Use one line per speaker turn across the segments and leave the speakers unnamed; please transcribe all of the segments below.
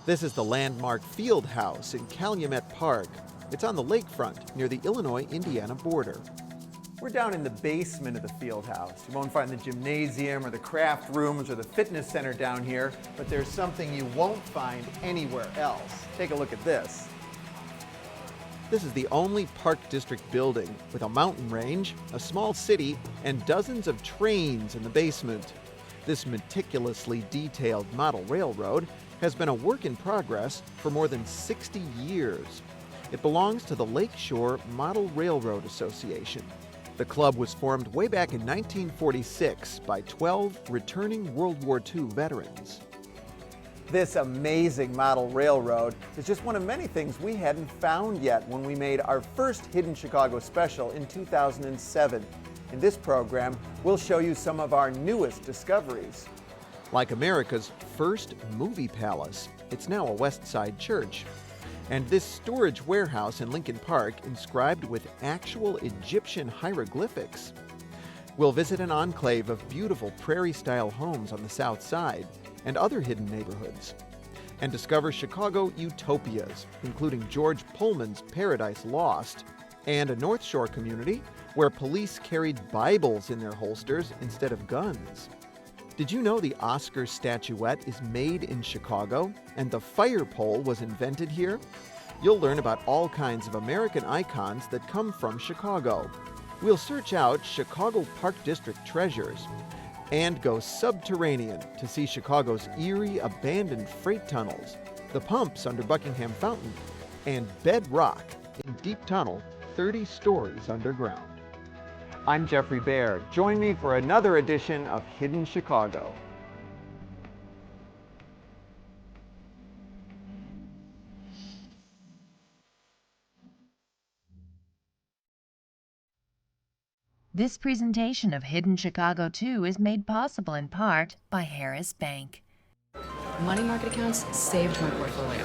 This is the landmark Fieldhouse in Calumet Park. It's on the lakefront near the Illinois-Indiana border. We're down in the basement of the Fieldhouse. You won't find the gymnasium or the craft rooms or the fitness center down here, but there's something you won't find anywhere else. Take a look at this. This is the only Park District building with a mountain range, a small city, and dozens of trains in the basement. This meticulously detailed model railroad has been a work in progress for more than 60 years. It belongs to the Lakeshore Model Railroad Association. The club was formed way back in 1946 by 12 returning World War II veterans. This amazing model railroad is just one of many things we hadn't found yet when we made our first Hidden Chicago special in 2007. In this program, we'll show you some of our newest discoveries. Like America's first movie palace, it's now a West Side church. And this storage warehouse in Lincoln Park inscribed with actual Egyptian hieroglyphics. We'll visit an enclave of beautiful prairie-style homes on the south side and other hidden neighborhoods, and discover Chicago utopias, including George Pullman's Paradise Lost, and a North Shore community where police carried Bibles in their holsters instead of guns. Did you know the Oscar statuette is made in Chicago and the fire pole was invented here? You'll learn about all kinds of American icons that come from Chicago. We'll search out Chicago Park District treasures and go subterranean to see Chicago's eerie abandoned freight tunnels, the pumps under Buckingham Fountain, and bedrock in deep tunnel 30 stories underground. I'm Geoffrey Baer. Join me for another edition of Hidden Chicago.
This presentation of Hidden Chicago 2 is made possible in part by Harris Bank.
Money market accounts saved my portfolio.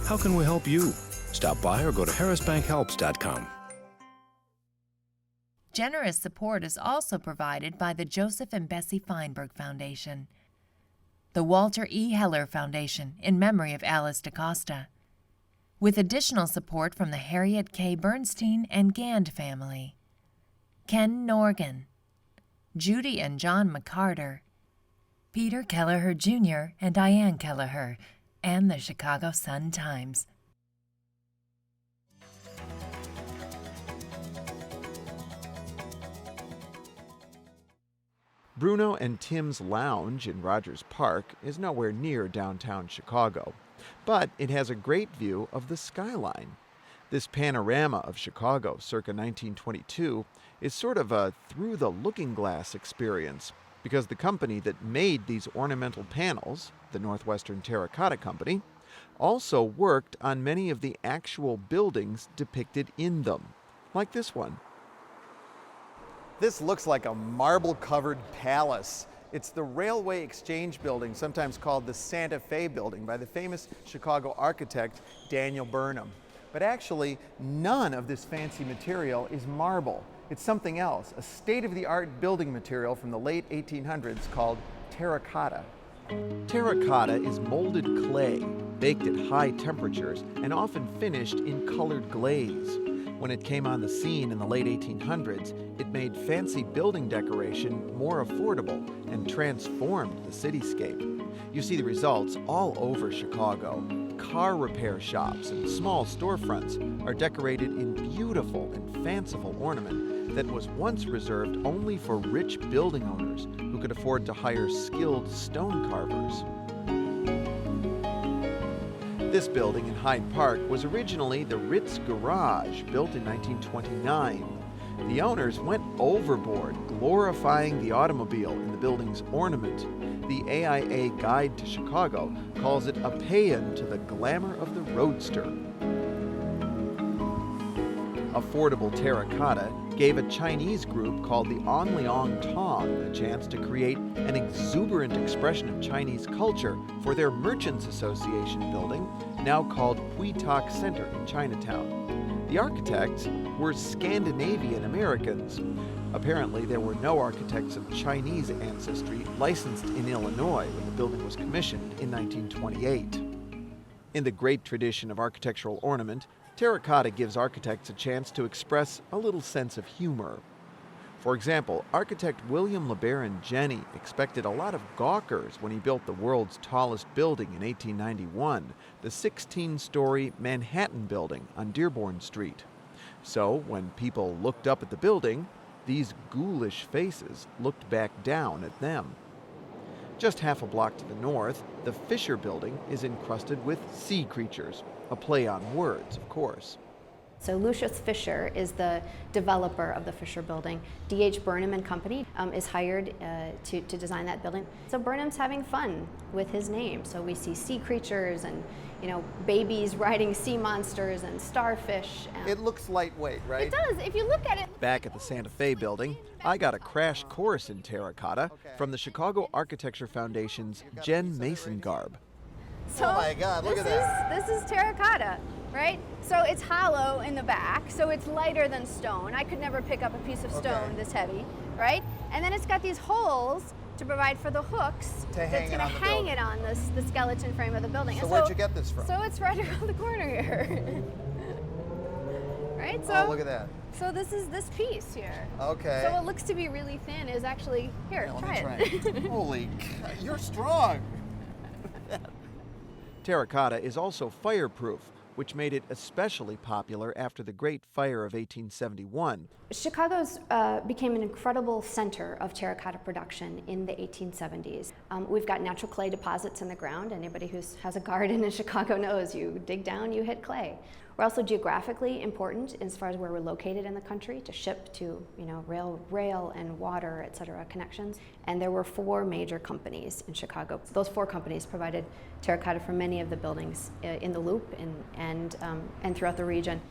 How can we help you? Stop by or go to harrisbankhelps.com.
Generous support is also provided by the Joseph and Bessie Feinberg Foundation, the Walter E. Heller Foundation in memory of Alice DaCosta, with additional support from the Harriet K. Bernstein and Gand family, Ken Norgan, Judy and John McCarter, Peter Kelleher Jr. and Diane Kelleher, and the Chicago Sun-Times.
Bruno and Tim's Lounge in Rogers Park is nowhere near downtown Chicago, but it has a great view of the skyline. This panorama of Chicago circa 1922 is sort of a through-the-looking-glass experience, because the company that made these ornamental panels, the Northwestern Terracotta Company, also worked on many of the actual buildings depicted in them, like this one. This looks like a marble-covered palace. It's the Railway Exchange Building, sometimes called the Santa Fe Building, by the famous Chicago architect Daniel Burnham. But actually, none of this fancy material is marble. It's something else, a state-of-the-art building material from the late 1800s called terracotta. Terracotta is molded clay, baked at high temperatures, and often finished in colored glaze. When it came on the scene in the late 1800s, it made fancy building decoration more affordable and transformed the cityscape. You see the results all over Chicago. Car repair shops and small storefronts are decorated in beautiful and fanciful ornament that was once reserved only for rich building owners who could afford to hire skilled stone carvers. This building in Hyde Park was originally the Ritz Garage, built in 1929. The owners went overboard, glorifying the automobile in the building's ornament. The AIA Guide to Chicago calls it a paean to the glamour of the roadster. Affordable Terracotta gave a Chinese group called the Onliang Tong a chance to create an exuberant expression of Chinese culture for their Merchants Association building, now called Pui Tak Center in Chinatown. The architects were Scandinavian Americans. Apparently, there were no architects of Chinese ancestry licensed in Illinois when the building was commissioned in 1928. In the great tradition of architectural ornament, terracotta gives architects a chance to express a little sense of humor. For example, architect William LeBaron Jenney expected a lot of gawkers when he built the world's tallest building in 1891, the 16-story Manhattan Building on Dearborn Street. So, when people looked up at the building, these ghoulish faces looked back down at them. Just half a block to the north, the Fisher Building is encrusted with sea creatures, a play on words, of course.
So Lucius Fisher is the developer of the Fisher Building. D.H. Burnham and Company is hired to design that building. So Burnham's having fun with his name. So we see sea creatures and babies riding sea monsters and starfish.
It looks lightweight, right?
It does, if you look at it.
Back at the Santa Fe Building, I got a crash course in terracotta from the Chicago Architecture Foundation's Jen Mason garb.
So
oh my God, look at that.
This is terracotta, right? So it's hollow in the back, so it's lighter than stone. I could never pick up a piece of stone this heavy, right? And then it's got these holes to provide for the hooks that's going to hang it on the skeleton frame of the building.
So where'd you get this from?
So it's right around the corner here. Right? So
oh, look at that.
So this is this piece here.
Okay.
So what looks to be really thin is actually, here, try it.
Holy, you're strong.
Terracotta is also fireproof, which made it especially popular after the Great Fire of 1871.
Chicago's became an incredible center of terracotta production in the 1870s. We've got natural clay deposits in the ground. Anybody who has a garden in Chicago knows you dig down, you hit clay. We're also geographically important as far as where we're located in the country to ship to, rail and water, et cetera, connections. And there were 4 major companies in Chicago. Those 4 companies provided terracotta for many of the buildings in the Loop and throughout the region.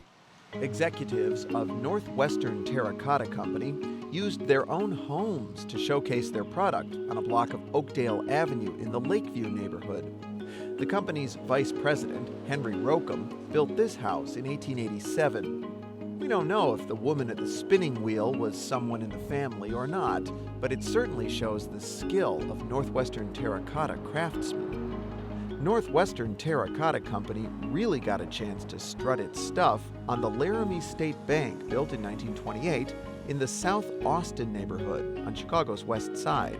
Executives of Northwestern Terracotta Company used their own homes to showcase their product on a block of Oakdale Avenue in the Lakeview neighborhood. The company's vice president, Henry Rokem, built this house in 1887. We don't know if the woman at the spinning wheel was someone in the family or not, but it certainly shows the skill of Northwestern Terracotta craftsmen. Northwestern Terracotta Company really got a chance to strut its stuff on the Laramie State Bank, built in 1928 in the South Austin neighborhood on Chicago's west side.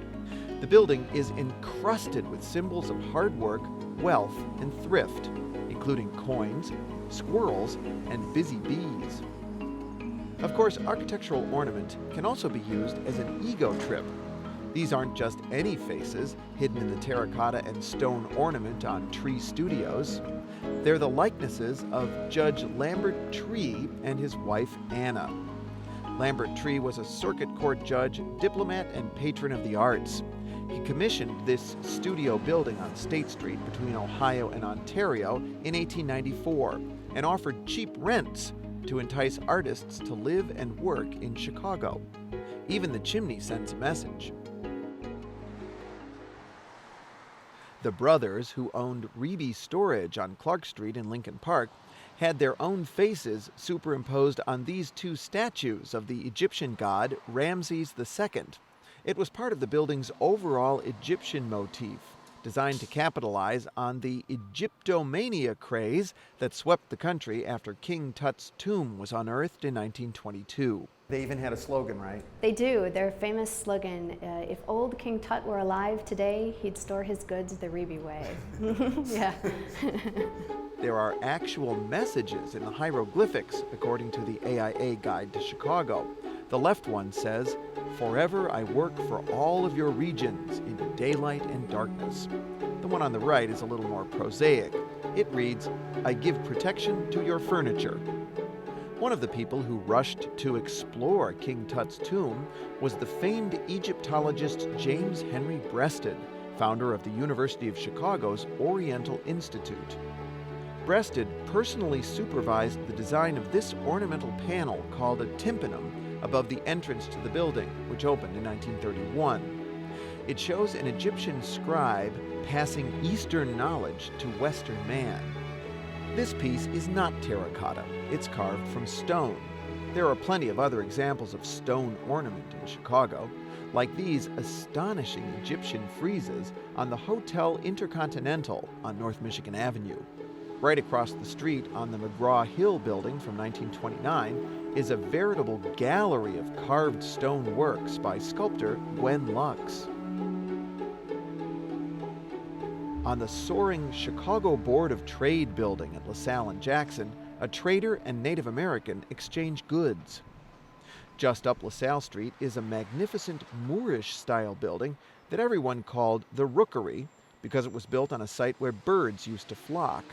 The building is encrusted with symbols of hard work, wealth, and thrift, including coins, squirrels, and busy bees. Of course, architectural ornament can also be used as an ego trip. These aren't just any faces hidden in the terracotta and stone ornament on Tree Studios. They're the likenesses of Judge Lambert Tree and his wife Anna. Lambert Tree was a circuit court judge, diplomat, and patron of the arts. He commissioned this studio building on State Street between Ohio and Ontario in 1894 and offered cheap rents to entice artists to live and work in Chicago. Even the chimney sends a message. The brothers, who owned Reeby Storage on Clark Street in Lincoln Park, had their own faces superimposed on these 2 statues of the Egyptian god Ramses II. It was part of the building's overall Egyptian motif, designed to capitalize on the Egyptomania craze that swept the country after King Tut's tomb was unearthed in 1922. They even had a slogan, right?
They do. Their famous slogan, if old King Tut were alive today, he'd store his goods the Reeby way. Yeah.
There are actual messages in the hieroglyphics, according to the AIA Guide to Chicago. The left one says, "Forever I work for all of your regions in daylight and darkness." The one on the right is a little more prosaic. It reads, "I give protection to your furniture." One of the people who rushed to explore King Tut's tomb was the famed Egyptologist James Henry Breasted, founder of the University of Chicago's Oriental Institute. Breasted personally supervised the design of this ornamental panel called a tympanum above the entrance to the building, which opened in 1931. It shows an Egyptian scribe passing Eastern knowledge to Western man. This piece is not terracotta. It's carved from stone. There are plenty of other examples of stone ornament in Chicago, like these astonishing Egyptian friezes on the Hotel Intercontinental on North Michigan Avenue. Right across the street on the McGraw-Hill building from 1929 is a veritable gallery of carved stone works by sculptor Gwen Lux. On the soaring Chicago Board of Trade building at LaSalle and Jackson, a trader and Native American exchange goods. Just up LaSalle Street is a magnificent Moorish-style building that everyone called the Rookery because it was built on a site where birds used to flock.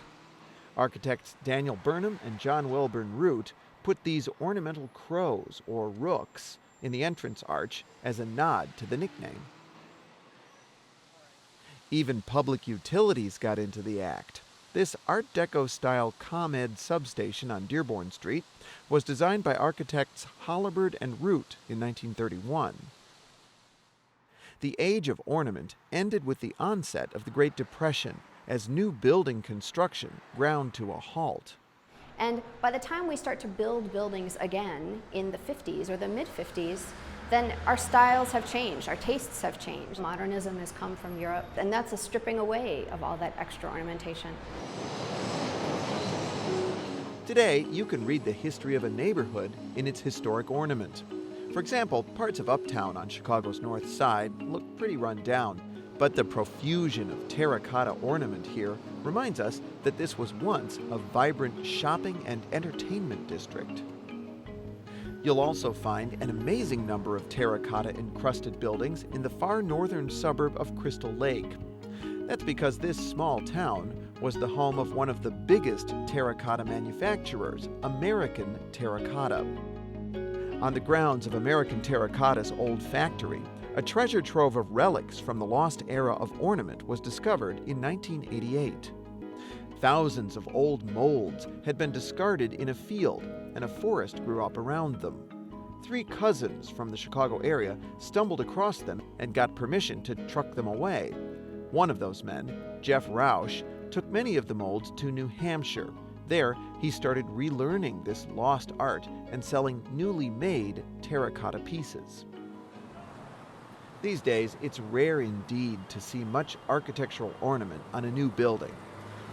Architects Daniel Burnham and John Welburn Root put these ornamental crows, or rooks, in the entrance arch as a nod to the nickname. Even public utilities got into the act. This Art Deco-style ComEd substation on Dearborn Street was designed by architects Holabird and Root in 1931. The age of ornament ended with the onset of the Great Depression as new building construction ground to a halt.
And by the time we start to build buildings again in the 50s or the mid-50s, then our styles have changed, our tastes have changed. Modernism has come from Europe, and that's a stripping away of all that extra ornamentation.
Today, you can read the history of a neighborhood in its historic ornament. For example, parts of Uptown on Chicago's North Side look pretty run down, but the profusion of terracotta ornament here reminds us that this was once a vibrant shopping and entertainment district. You'll also find an amazing number of terracotta-encrusted buildings in the far northern suburb of Crystal Lake. That's because this small town was the home of one of the biggest terracotta manufacturers, American Terracotta. On the grounds of American Terracotta's old factory, a treasure trove of relics from the lost era of ornament was discovered in 1988. Thousands of old molds had been discarded in a field, and a forest grew up around them. 3 cousins from the Chicago area stumbled across them and got permission to truck them away. One of those men, Jeff Rausch, took many of the molds to New Hampshire. There, he started relearning this lost art and selling newly made terracotta pieces. These days, it's rare indeed to see much architectural ornament on a new building.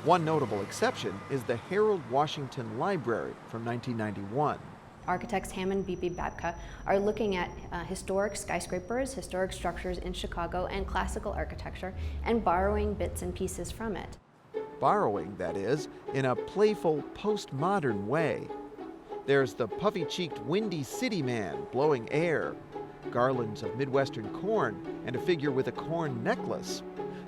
One notable exception is the Harold Washington Library from 1991.
Architects Hammond B.B. Babka are looking at historic skyscrapers, historic structures in Chicago, and classical architecture, and borrowing bits and pieces from it.
Borrowing, that is, in a playful, postmodern way. There's the puffy-cheeked Windy City Man blowing air, garlands of Midwestern corn, and a figure with a corn necklace.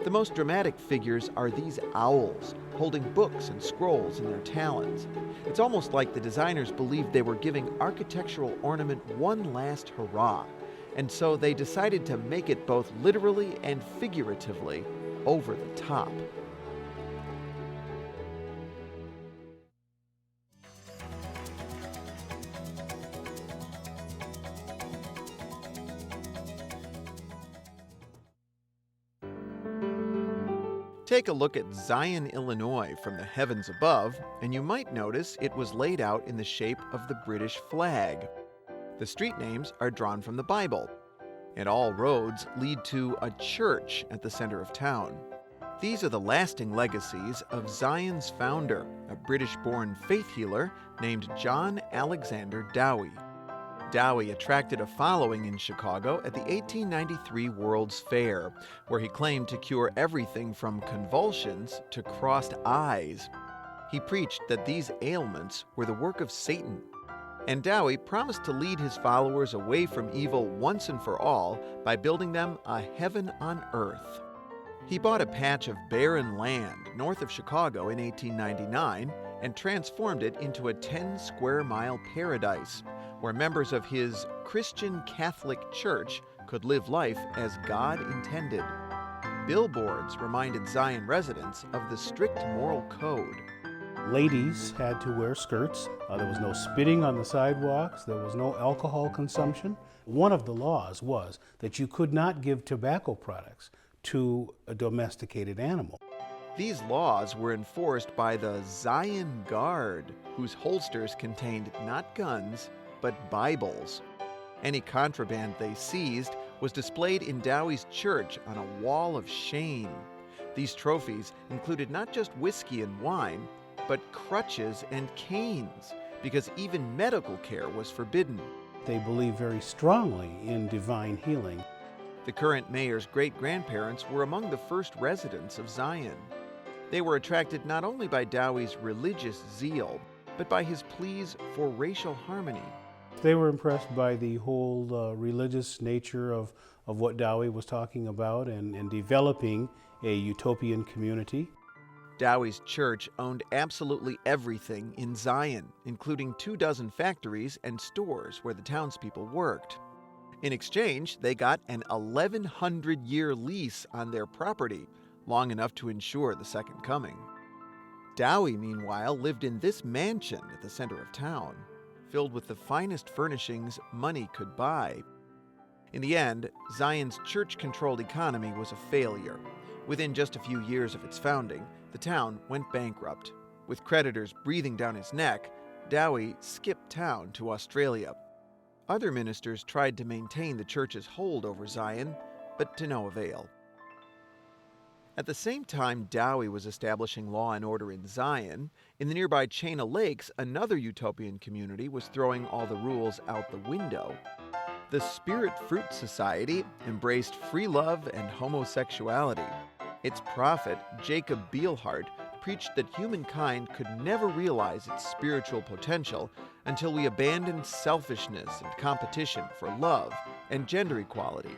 The most dramatic figures are these owls, holding books and scrolls in their talons. It's almost like the designers believed they were giving architectural ornament one last hurrah, and so they decided to make it both literally and figuratively over the top. Take a look at Zion, Illinois from the heavens above, and you might notice it was laid out in the shape of the British flag. The street names are drawn from the Bible, and all roads lead to a church at the center of town. These are the lasting legacies of Zion's founder, a British-born faith healer named John Alexander Dowie. Dowie attracted a following in Chicago at the 1893 World's Fair, where he claimed to cure everything from convulsions to crossed eyes. He preached that these ailments were the work of Satan. And Dowie promised to lead his followers away from evil once and for all by building them a heaven on earth. He bought a patch of barren land north of Chicago in 1899 and transformed it into a 10-square-mile paradise, where members of his Christian Catholic Church could live life as God intended. Billboards reminded Zion residents of the strict moral code.
Ladies had to wear skirts. There was no spitting on the sidewalks. There was no alcohol consumption. One of the laws was that you could not give tobacco products to a domesticated animal.
These laws were enforced by the Zion Guard, whose holsters contained not guns, but Bibles. Any contraband they seized was displayed in Dowie's church on a wall of shame. These trophies included not just whiskey and wine, but crutches and canes, because even medical care was forbidden.
They believed very strongly in divine healing.
The current mayor's great-grandparents were among the first residents of Zion. They were attracted not only by Dowie's religious zeal, but by his pleas for racial harmony.
They were impressed by the whole religious nature of what Dowie was talking about and developing a utopian community.
Dowie's church owned absolutely everything in Zion, including 24 factories and stores where the townspeople worked. In exchange, they got an 1,100-year lease on their property, long enough to ensure the second coming. Dowie, meanwhile, lived in this mansion at the center of town, filled with the finest furnishings money could buy. In the end, Zion's church-controlled economy was a failure. Within just a few years of its founding, the town went bankrupt. With creditors breathing down his neck, Dowie skipped town to Australia. Other ministers tried to maintain the church's hold over Zion, but to no avail. At the same time Dowie was establishing law and order in Zion, in the nearby chain of lakes, another utopian community was throwing all the rules out the window. The Spirit Fruit Society embraced free love and homosexuality. Its prophet, Jacob Beilhardt, preached that humankind could never realize its spiritual potential until we abandoned selfishness and competition for love and gender equality.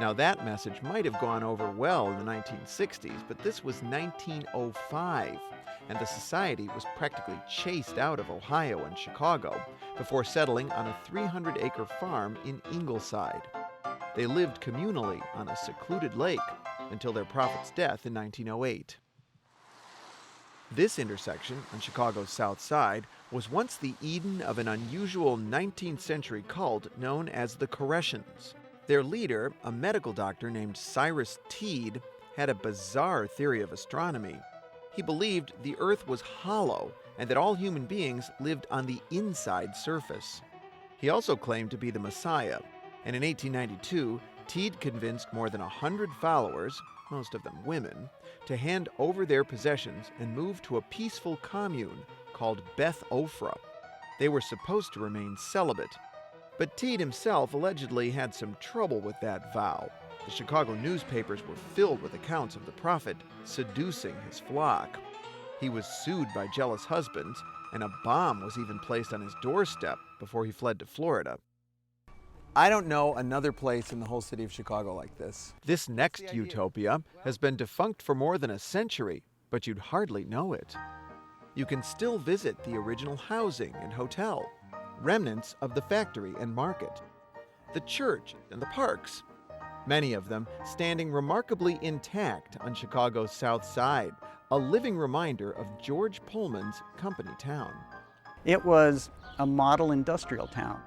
Now that message might have gone over well in the 1960s, but this was 1905, and the society was practically chased out of Ohio and Chicago before settling on a 300-acre farm in Ingleside. They lived communally on a secluded lake until their prophet's death in 1908. This intersection on Chicago's South Side was once the Eden of an unusual 19th century cult known as the Koreans. Their leader, a medical doctor named Cyrus Teed, had a bizarre theory of astronomy. He believed the Earth was hollow and that all human beings lived on the inside surface. He also claimed to be the Messiah, and in 1892, Teed convinced more than 100 followers, most of them women, to hand over their possessions and move to a peaceful commune called Beth Ophrah. They were supposed to remain celibate, but Teed himself allegedly had some trouble with that vow. The Chicago newspapers were filled with accounts of the prophet seducing his flock. He was sued by jealous husbands, and a bomb was even placed on his doorstep before he fled to Florida. I don't know another place in the whole city of Chicago like this. This next utopia has been defunct for more than a century, but you'd hardly know it. You can still visit the original housing and hotel, remnants of the factory and market, the church and the parks, many of them standing remarkably intact on Chicago's South Side, a living reminder of George Pullman's company town.
It was a model industrial town.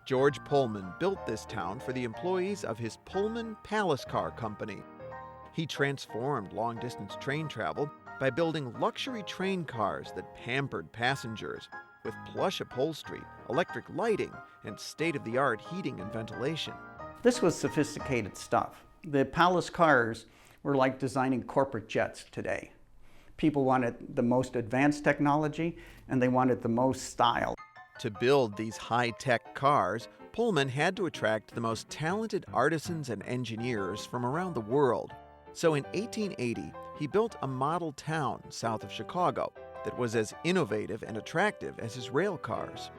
George Pullman built this town for the employees of his Pullman Palace Car Company. He transformed long-distance train travel by building luxury train cars that pampered passengers with plush upholstery, electric lighting, and state-of-the-art heating and ventilation.
This was sophisticated stuff. The palace cars were like designing corporate jets today. People wanted the most advanced technology, and they wanted the most style.
To build these high-tech cars, Pullman had to attract the most talented artisans and engineers from around the world. So in 1880, he built a model town south of Chicago that was as innovative and attractive as his rail cars.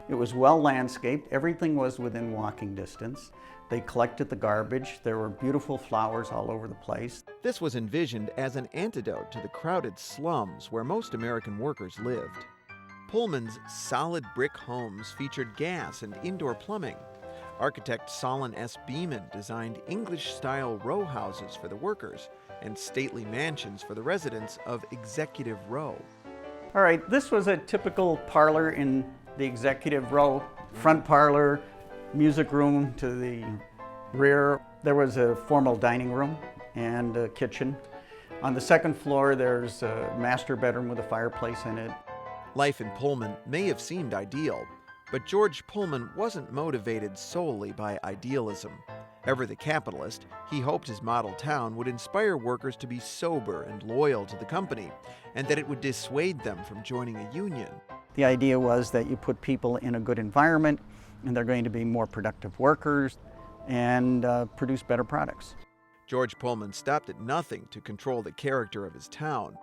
It was well landscaped. Everything was within walking distance. They collected the garbage. There were beautiful flowers all over the place.
This was envisioned as an antidote to the crowded slums where most American workers lived. Pullman's solid brick homes featured gas and indoor plumbing. Architect Solon S. Beeman designed English-style row houses for the workers and stately mansions for the residents of Executive Row.
All right, this was a typical parlor in the executive row. Front parlor, music room to the rear. There was a formal dining room and a kitchen. On the second floor, there's a master bedroom with a fireplace in it.
Life in Pullman may have seemed ideal, but George Pullman wasn't motivated solely by idealism. Ever the capitalist, he hoped his model town would inspire workers to be sober and loyal to the company, and that it would dissuade them from joining a union.
The idea was that you put people in a good environment, and they're going to be more productive workers and produce better products.
George Pullman stopped at nothing to control the character of his town.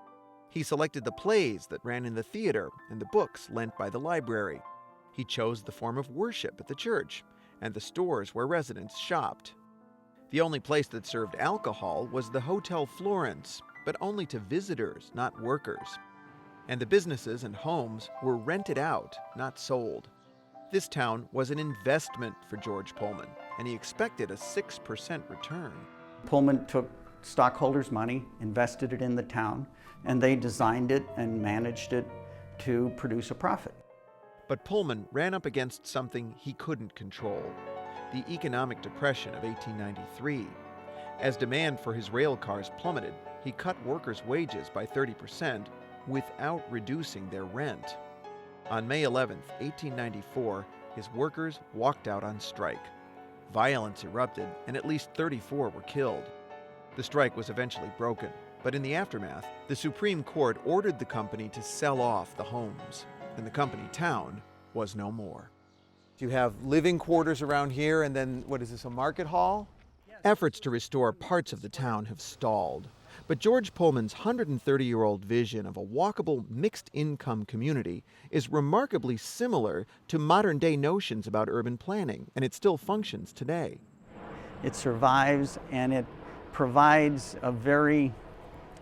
He selected the plays that ran in the theater and the books lent by the library. He chose the form of worship at the church and the stores where residents shopped. The only place that served alcohol was the Hotel Florence, but only to visitors, not workers. And the businesses and homes were rented out, not sold. This town was an investment for George Pullman, and he expected a 6% return.
Pullman took stockholders' money, invested it in the town, and they designed it and managed it to produce a profit.
But Pullman ran up against something he couldn't control, the economic depression of 1893. As demand for his rail cars plummeted, he cut workers' wages by 30% without reducing their rent. On May 11, 1894, his workers walked out on strike. Violence erupted, and at least 34 were killed. The strike was eventually broken, but in the aftermath, the Supreme Court ordered the company to sell off the homes, and the company town was no more. You have living quarters around here, and then, what is this, a market hall? Efforts to restore parts of the town have stalled, but George Pullman's 130-year-old vision of a walkable, mixed-income community is remarkably similar to modern-day notions about urban planning, and it still functions today.
It survives, and it provides a very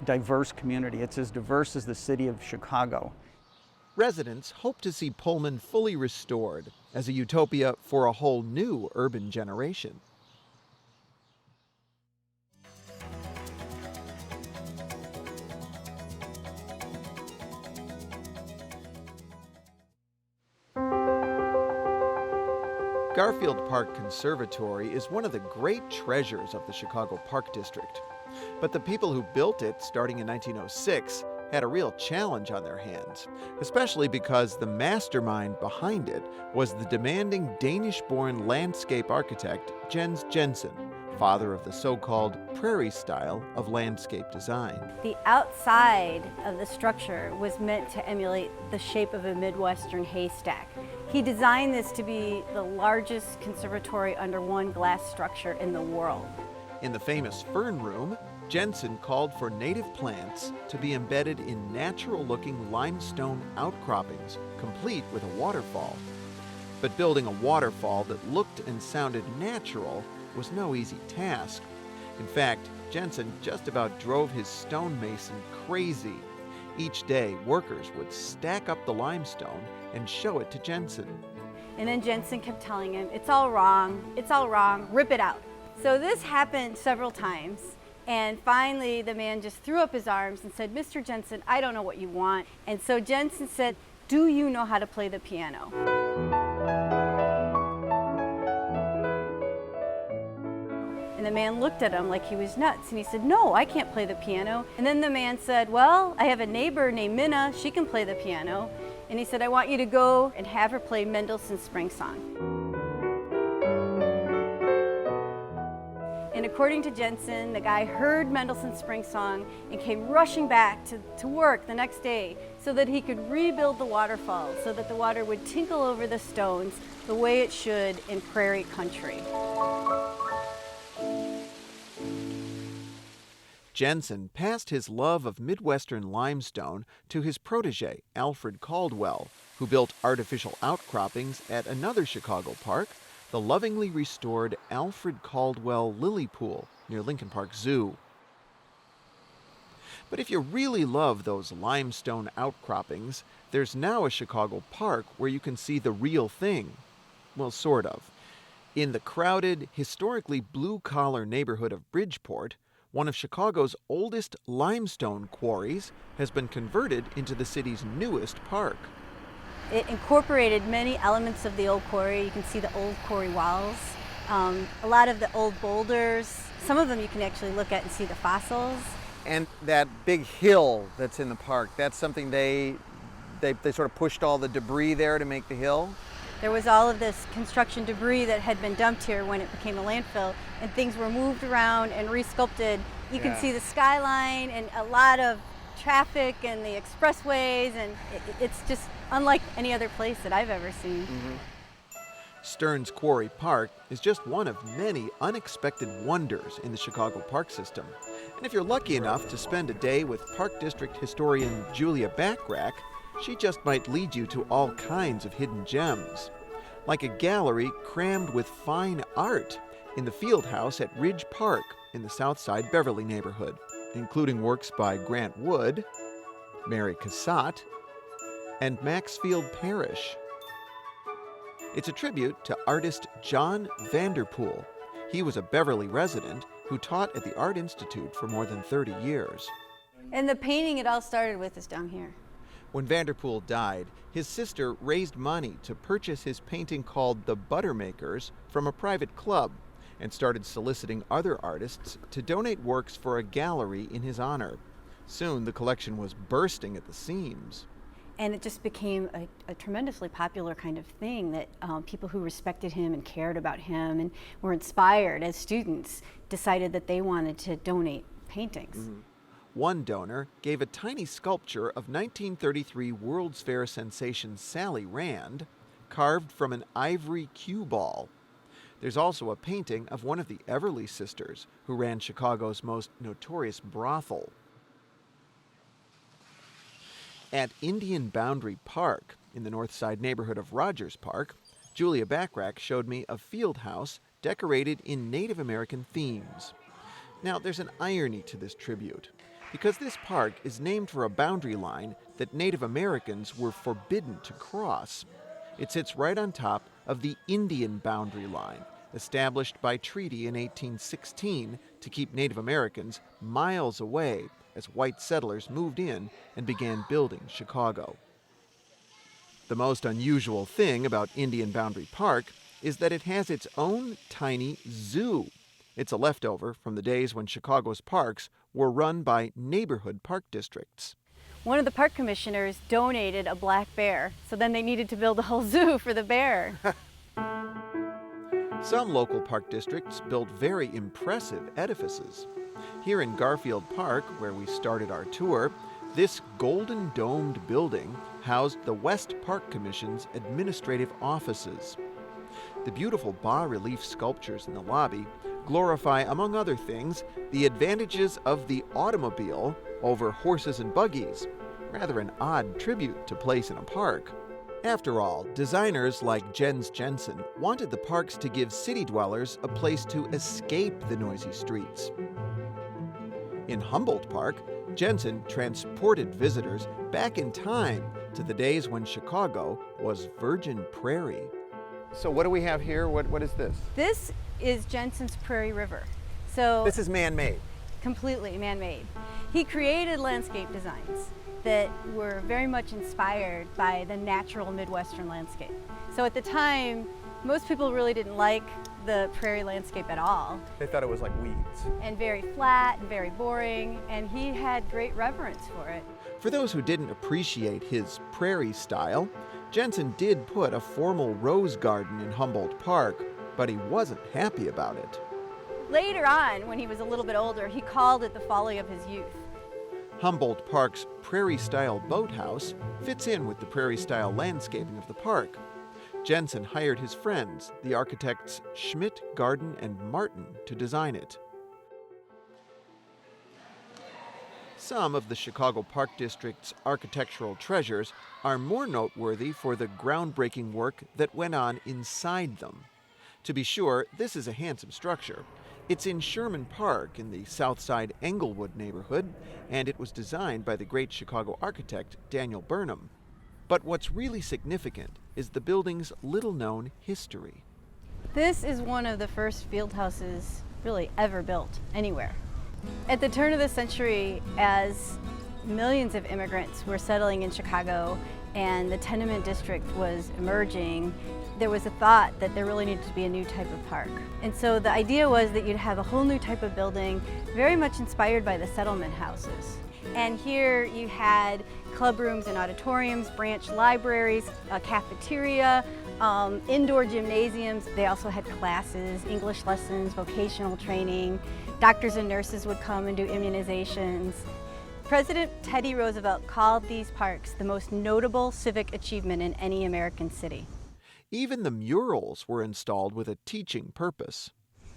diverse community. It's as diverse as the city of Chicago.
Residents hope to see Pullman fully restored as a utopia for a whole new urban generation. Garfield Park Conservatory is one of the great treasures of the Chicago Park District. But the people who built it, starting in 1906, had a real challenge on their hands, especially because the mastermind behind it was the demanding Danish-born landscape architect Jens Jensen, father of the so-called prairie style of landscape design.
The outside of the structure was meant to emulate the shape of a Midwestern haystack. He designed this to be the largest conservatory under one glass structure in the world.
In the famous Fern Room, Jensen called for native plants to be embedded in natural-looking limestone outcroppings, complete with a waterfall. But building a waterfall that looked and sounded natural was no easy task. In fact, Jensen just about drove his stonemason crazy. Each day, workers would stack up the limestone and show it to Jensen.
And then Jensen kept telling him, it's all wrong, rip it out. So this happened several times. And finally, the man just threw up his arms and said, Mr. Jensen, I don't know what you want. And so Jensen said, do you know how to play the piano? And the man looked at him like he was nuts. And he said, no, I can't play the piano. And then the man said, well, I have a neighbor named Minna. She can play the piano. And he said, I want you to go and have her play Mendelssohn's Spring Song. And according to Jensen, the guy heard Mendelssohn's Spring Song and came rushing back to work the next day so that he could rebuild the waterfall so that the water would tinkle over the stones the way it should in prairie country.
Jensen passed his love of Midwestern limestone to his protege, Alfred Caldwell, who built artificial outcroppings at another Chicago park, the lovingly restored Alfred Caldwell Lily Pool near Lincoln Park Zoo. But if you really love those limestone outcroppings, there's now a Chicago park where you can see the real thing. Well, sort of. In the crowded, historically blue-collar neighborhood of Bridgeport, One of Chicago's oldest limestone quarries has been converted into the city's newest park.
It incorporated many elements of the old quarry. You can see the old quarry walls, a lot of the old boulders. Some of them you can actually look at and see the fossils.
And that big hill that's in the park, that's something they sort of pushed all the debris there to make the hill?
There was all of this construction debris that had been dumped here when it became a landfill, and things were moved around and resculpted. You can see the skyline and a lot of traffic and the expressways, and it's just unlike any other place that I've ever seen.
Stearns Quarry Park is just one of many unexpected wonders in the Chicago park system. And if you're lucky enough to spend a day with Park District historian Julia Backrack, she just might lead you to all kinds of hidden gems. Like a gallery crammed with fine art in the Fieldhouse at Ridge Park in the Southside Beverly neighborhood, including works by Grant Wood, Mary Cassatt, and Maxfield Parrish. It's a tribute to artist John Vanderpool. He was a Beverly resident who taught at the Art Institute for more than 30 years.
And the painting it all started with is down here.
When Vanderpool died, his sister raised money to purchase his painting called The Buttermakers from a private club and started soliciting other artists to donate works for a gallery in his honor. Soon the collection was bursting at the seams.
And it just became a tremendously popular kind of thing that people who respected him and cared about him and were inspired as students decided that they wanted to donate paintings.
One donor gave a tiny sculpture of 1933 World's Fair sensation Sally Rand, carved from an ivory cue ball. There's also a painting of one of the Everly sisters, who ran Chicago's most notorious brothel. At Indian Boundary Park, in the north side neighborhood of Rogers Park, Julia Backrack showed me a field house decorated in Native American themes. Now, there's an irony to this tribute, because this park is named for a boundary line that Native Americans were forbidden to cross. It sits right on top of the Indian boundary line, established by treaty in 1816 to keep Native Americans miles away as white settlers moved in and began building Chicago. The most unusual thing about Indian Boundary Park is that it has its own tiny zoo. It's a leftover from the days when Chicago's parks were run by neighborhood park districts.
One of the park commissioners donated a black bear, so then they needed to build a whole zoo for the bear.
Some local park districts built very impressive edifices. Here in Garfield Park, where we started our tour, this golden domed building housed the West Park Commission's administrative offices. The beautiful bas-relief sculptures in the lobby glorify, among other things, the advantages of the automobile over horses and buggies. Rather an odd tribute to place in a park. After all, designers like Jens Jensen wanted the parks to give city dwellers a place to escape the noisy streets. In Humboldt Park, Jensen transported visitors back in time to the days when Chicago was virgin prairie. So what do we have here? What is this?
This is Jensen's Prairie River. So
This is man-made.
Completely man-made. He created landscape designs that were very much inspired by the natural Midwestern landscape. So at the time, most people really didn't like the prairie landscape at all.
They thought it was like weeds.
And very flat and very boring, and he had great reverence for it.
For those who didn't appreciate his prairie style, Jensen did put a formal rose garden in Humboldt Park, but he wasn't happy about it.
Later on, when he was a little bit older, he called it the folly of his youth.
Humboldt Park's prairie-style boathouse fits in with the prairie-style landscaping of the park. Jensen hired his friends, the architects Schmidt, Garden, and Martin, to design it. Some of the Chicago Park District's architectural treasures are more noteworthy for the groundbreaking work that went on inside them. To be sure, this is a handsome structure. It's in Sherman Park in the Southside Englewood neighborhood, and it was designed by the great Chicago architect Daniel Burnham. But what's really significant is the building's little-known history.
This is one of the first field houses really ever built anywhere. At the turn of the century, as millions of immigrants were settling in Chicago and the tenement district was emerging, there was a thought that there really needed to be a new type of park. And so the idea was that you'd have a whole new type of building, very much inspired by the settlement houses. And here you had club rooms and auditoriums, branch libraries, a cafeteria, indoor gymnasiums. They also had classes, English lessons, vocational training. Doctors and nurses would come and do immunizations. President Teddy Roosevelt called these parks the most notable civic achievement in any American city.
Even the murals were installed with a teaching purpose.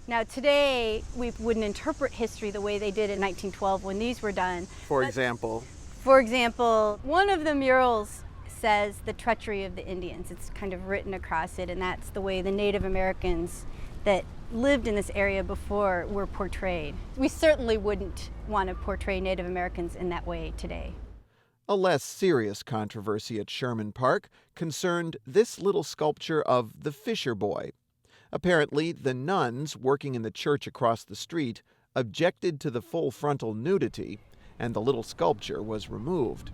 Now today, we wouldn't interpret history the way they did in 1912 when these were done.
For example?
For example, one of the murals says the treachery of the Indians. It's kind of written across it, and that's the way the Native Americans that lived in this area before were portrayed. We certainly wouldn't want to portray Native Americans in that way today.
A less serious controversy at Sherman Park concerned this little sculpture of the Fisher Boy. Apparently, the nuns working in the church across the street objected to the full frontal nudity, and the little sculpture was removed.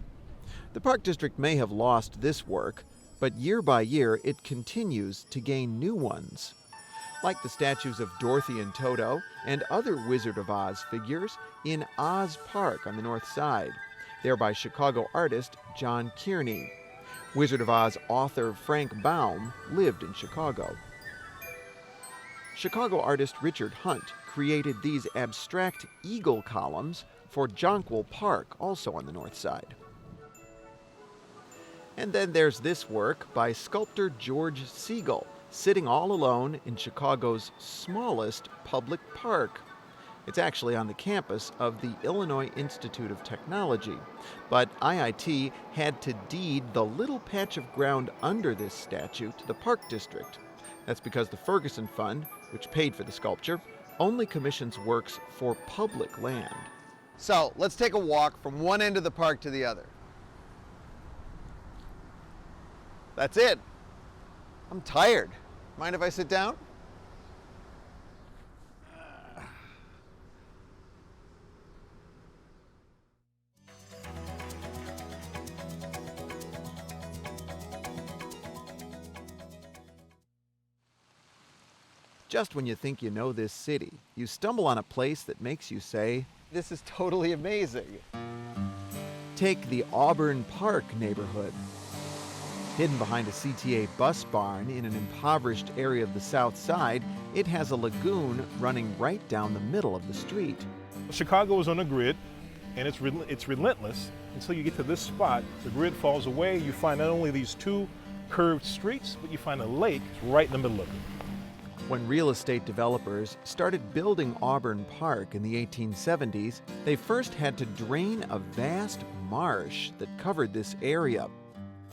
The Park District may have lost this work, but year by year it continues to gain new ones. Like the statues of Dorothy and Toto and other Wizard of Oz figures in Oz Park on the north side. They're by Chicago artist John Kearney. Wizard of Oz author Frank Baum lived in Chicago. Chicago artist Richard Hunt created these abstract eagle columns for Jonquil Park, also on the north side. And then there's this work by sculptor George Siegel, sitting all alone in Chicago's smallest public park. It's actually on the campus of the Illinois Institute of Technology, but IIT had to deed the little patch of ground under this statue to the Park District. That's because the Ferguson Fund, which paid for the sculpture, only commissions works for public land.
So let's take a walk from one end of the park to the other. That's it. I'm tired. Mind if I sit down?
Just when you think you know this city, you stumble on a place that makes you say,
This is totally amazing.
take the Auburn Park neighborhood. Hidden behind a CTA bus barn in an impoverished area of the south side, it has a lagoon running right down the middle of the street.
Chicago is on a grid, and it's relentless until you get to this spot. The grid falls away. You find not only these two curved streets, but you find a lake right in the middle of it.
When real estate developers started building Auburn Park in the 1870s, they first had to drain a vast marsh that covered this area.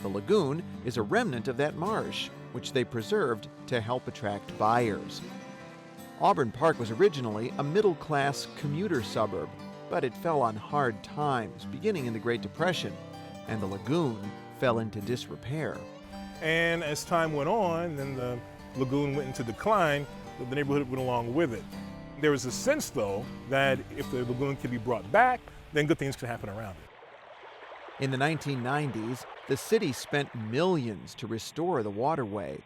The lagoon is a remnant of that marsh, which they preserved to help attract buyers. Auburn Park was originally a middle-class commuter suburb, but it fell on hard times, beginning in the Great Depression, and the lagoon fell into disrepair.
And as time went on, then the lagoon went into decline, the neighborhood went along with it. There was a sense, though, that if the lagoon could be brought back, then good things could happen around it.
In the 1990s, the city spent millions to restore the waterway.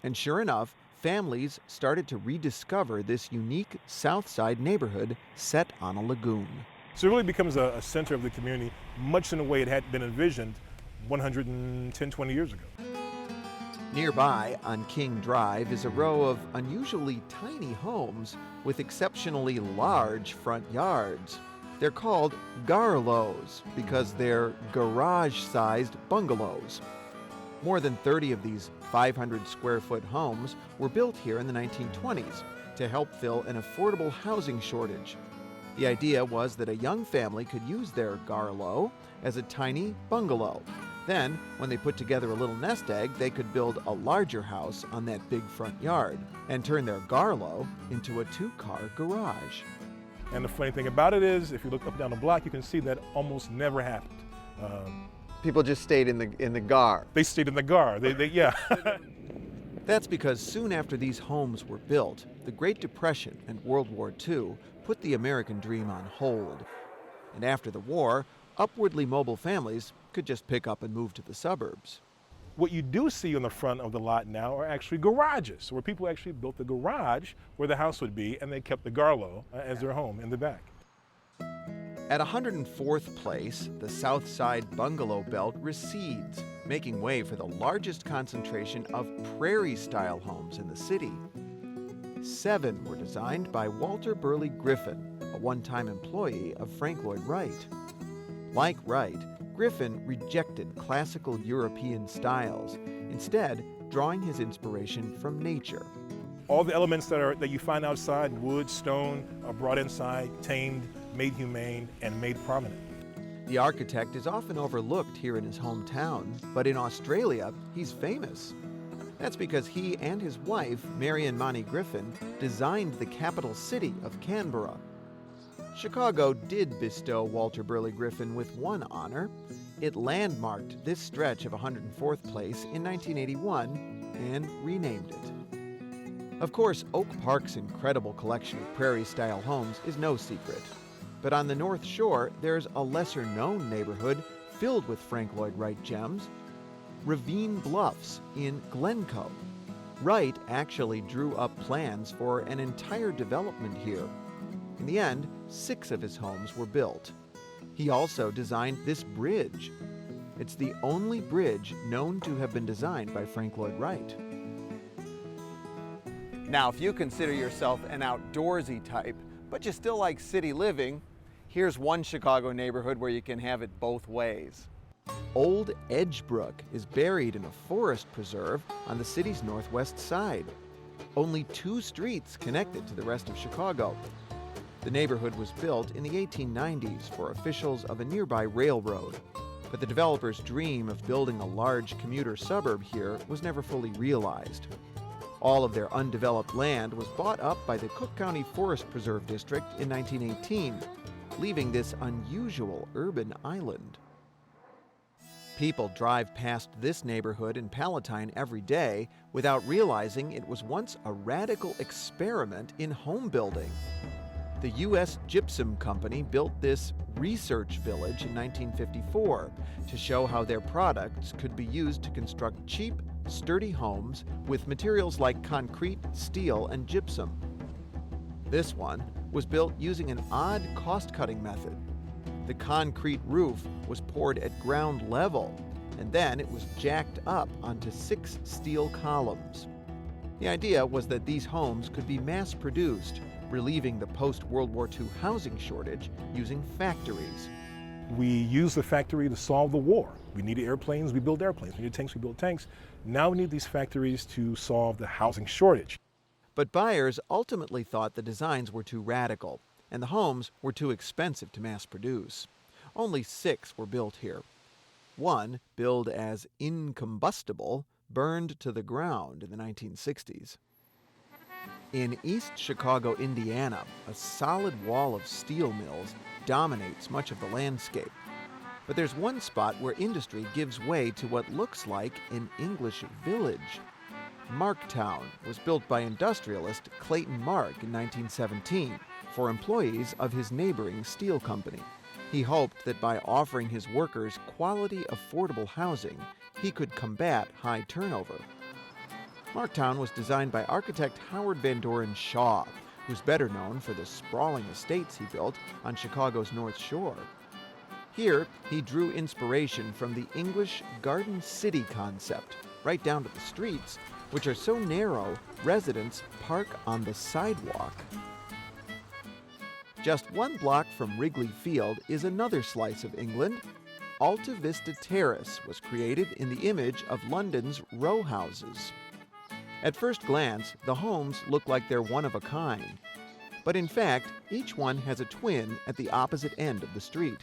And sure enough, families started to rediscover this unique South Side neighborhood set on a lagoon.
So it really becomes a center of the community, much in the way it had been envisioned 110, 20 years ago.
Nearby on King Drive is a row of unusually tiny homes with exceptionally large front yards. They're called garlows because they're garage-sized bungalows. More than 30 of these 500-square-foot homes were built here in the 1920s to help fill an affordable housing shortage. The idea was that a young family could use their garlow as a tiny bungalow. Then, when they put together a little nest egg, they could build a larger house on that big front yard and turn their garlow into a two-car garage.
And the funny thing about it is, if you look up and down the block, you can see that almost never happened.
People just stayed in the gar.
They stayed in the gar. Yeah.
That's because soon after these homes were built, the Great Depression and World War II put the American dream on hold. And after the war, upwardly mobile families could just pick up and move to the suburbs.
What you do see on the front of the lot now are actually garages, where people actually built the garage where the house would be, and they kept the garlo as their home in the back.
At 104th Place, the South Side bungalow belt recedes, making way for the largest concentration of prairie-style homes in the city. 7 were designed by Walter Burley Griffin, a one-time employee of Frank Lloyd Wright. Like Wright, Griffin rejected classical European styles, instead drawing his inspiration from nature.
All the elements that you find outside, wood, stone, are brought inside, tamed, made humane, and made prominent.
The architect is often overlooked here in his hometown, but in Australia, he's famous. That's because he and his wife, Marion Monty Griffin, designed the capital city of Canberra. Chicago did bestow Walter Burley Griffin with one honor. It landmarked this stretch of 104th Place in 1981 and renamed it. Of course, Oak Park's incredible collection of prairie-style homes is no secret. But on the North Shore, there's a lesser-known neighborhood filled with Frank Lloyd Wright gems, Ravine Bluffs in Glencoe. Wright actually drew up plans for an entire development here. In the end, 6 of his homes were built. He also designed this bridge. It's the only bridge known to have been designed by Frank Lloyd Wright. Now, if you consider yourself an outdoorsy type, but you still like city living, here's one Chicago neighborhood where you can have it both ways. Old Edgebrook is buried in a forest preserve on the city's northwest side. Only 2 streets connect it to the rest of Chicago. The neighborhood was built in the 1890s for officials of a nearby railroad, but the developer's dream of building a large commuter suburb here was never fully realized. All of their undeveloped land was bought up by the Cook County Forest Preserve District in 1918, leaving this unusual urban island. People drive past this neighborhood in Palatine every day without realizing it was once a radical experiment in home building. The U.S. Gypsum Company built this research village in 1954 to show how their products could be used to construct cheap, sturdy homes with materials like concrete, steel, and gypsum. This one was built using an odd cost-cutting method. The concrete roof was poured at ground level, and then it was jacked up onto 6 steel columns. The idea was that these homes could be mass-produced, relieving the post-World War II housing shortage using factories.
We used the factory to solve the war. We needed airplanes, we built airplanes. We needed tanks, we built tanks. Now we need these factories to solve the housing shortage.
But buyers ultimately thought the designs were too radical, and the homes were too expensive to mass produce. Only 6 were built here. One, billed as incombustible, burned to the ground in the 1960s. In East Chicago, Indiana, a solid wall of steel mills dominates much of the landscape. But there's one spot where industry gives way to what looks like an English village. Marktown was built by industrialist Clayton Mark in 1917 for employees of his neighboring steel company. He hoped that by offering his workers quality, affordable housing, he could combat high turnover. Marktown was designed by architect Howard Van Doren Shaw, who's better known for the sprawling estates he built on Chicago's North Shore. Here, he drew inspiration from the English Garden City concept, right down to the streets, which are so narrow, residents park on the sidewalk. Just 1 block from Wrigley Field is another slice of England. Alta Vista Terrace was created in the image of London's row houses. At first glance, the homes look like they're one of a kind. But in fact, each one has a twin at the opposite end of the street.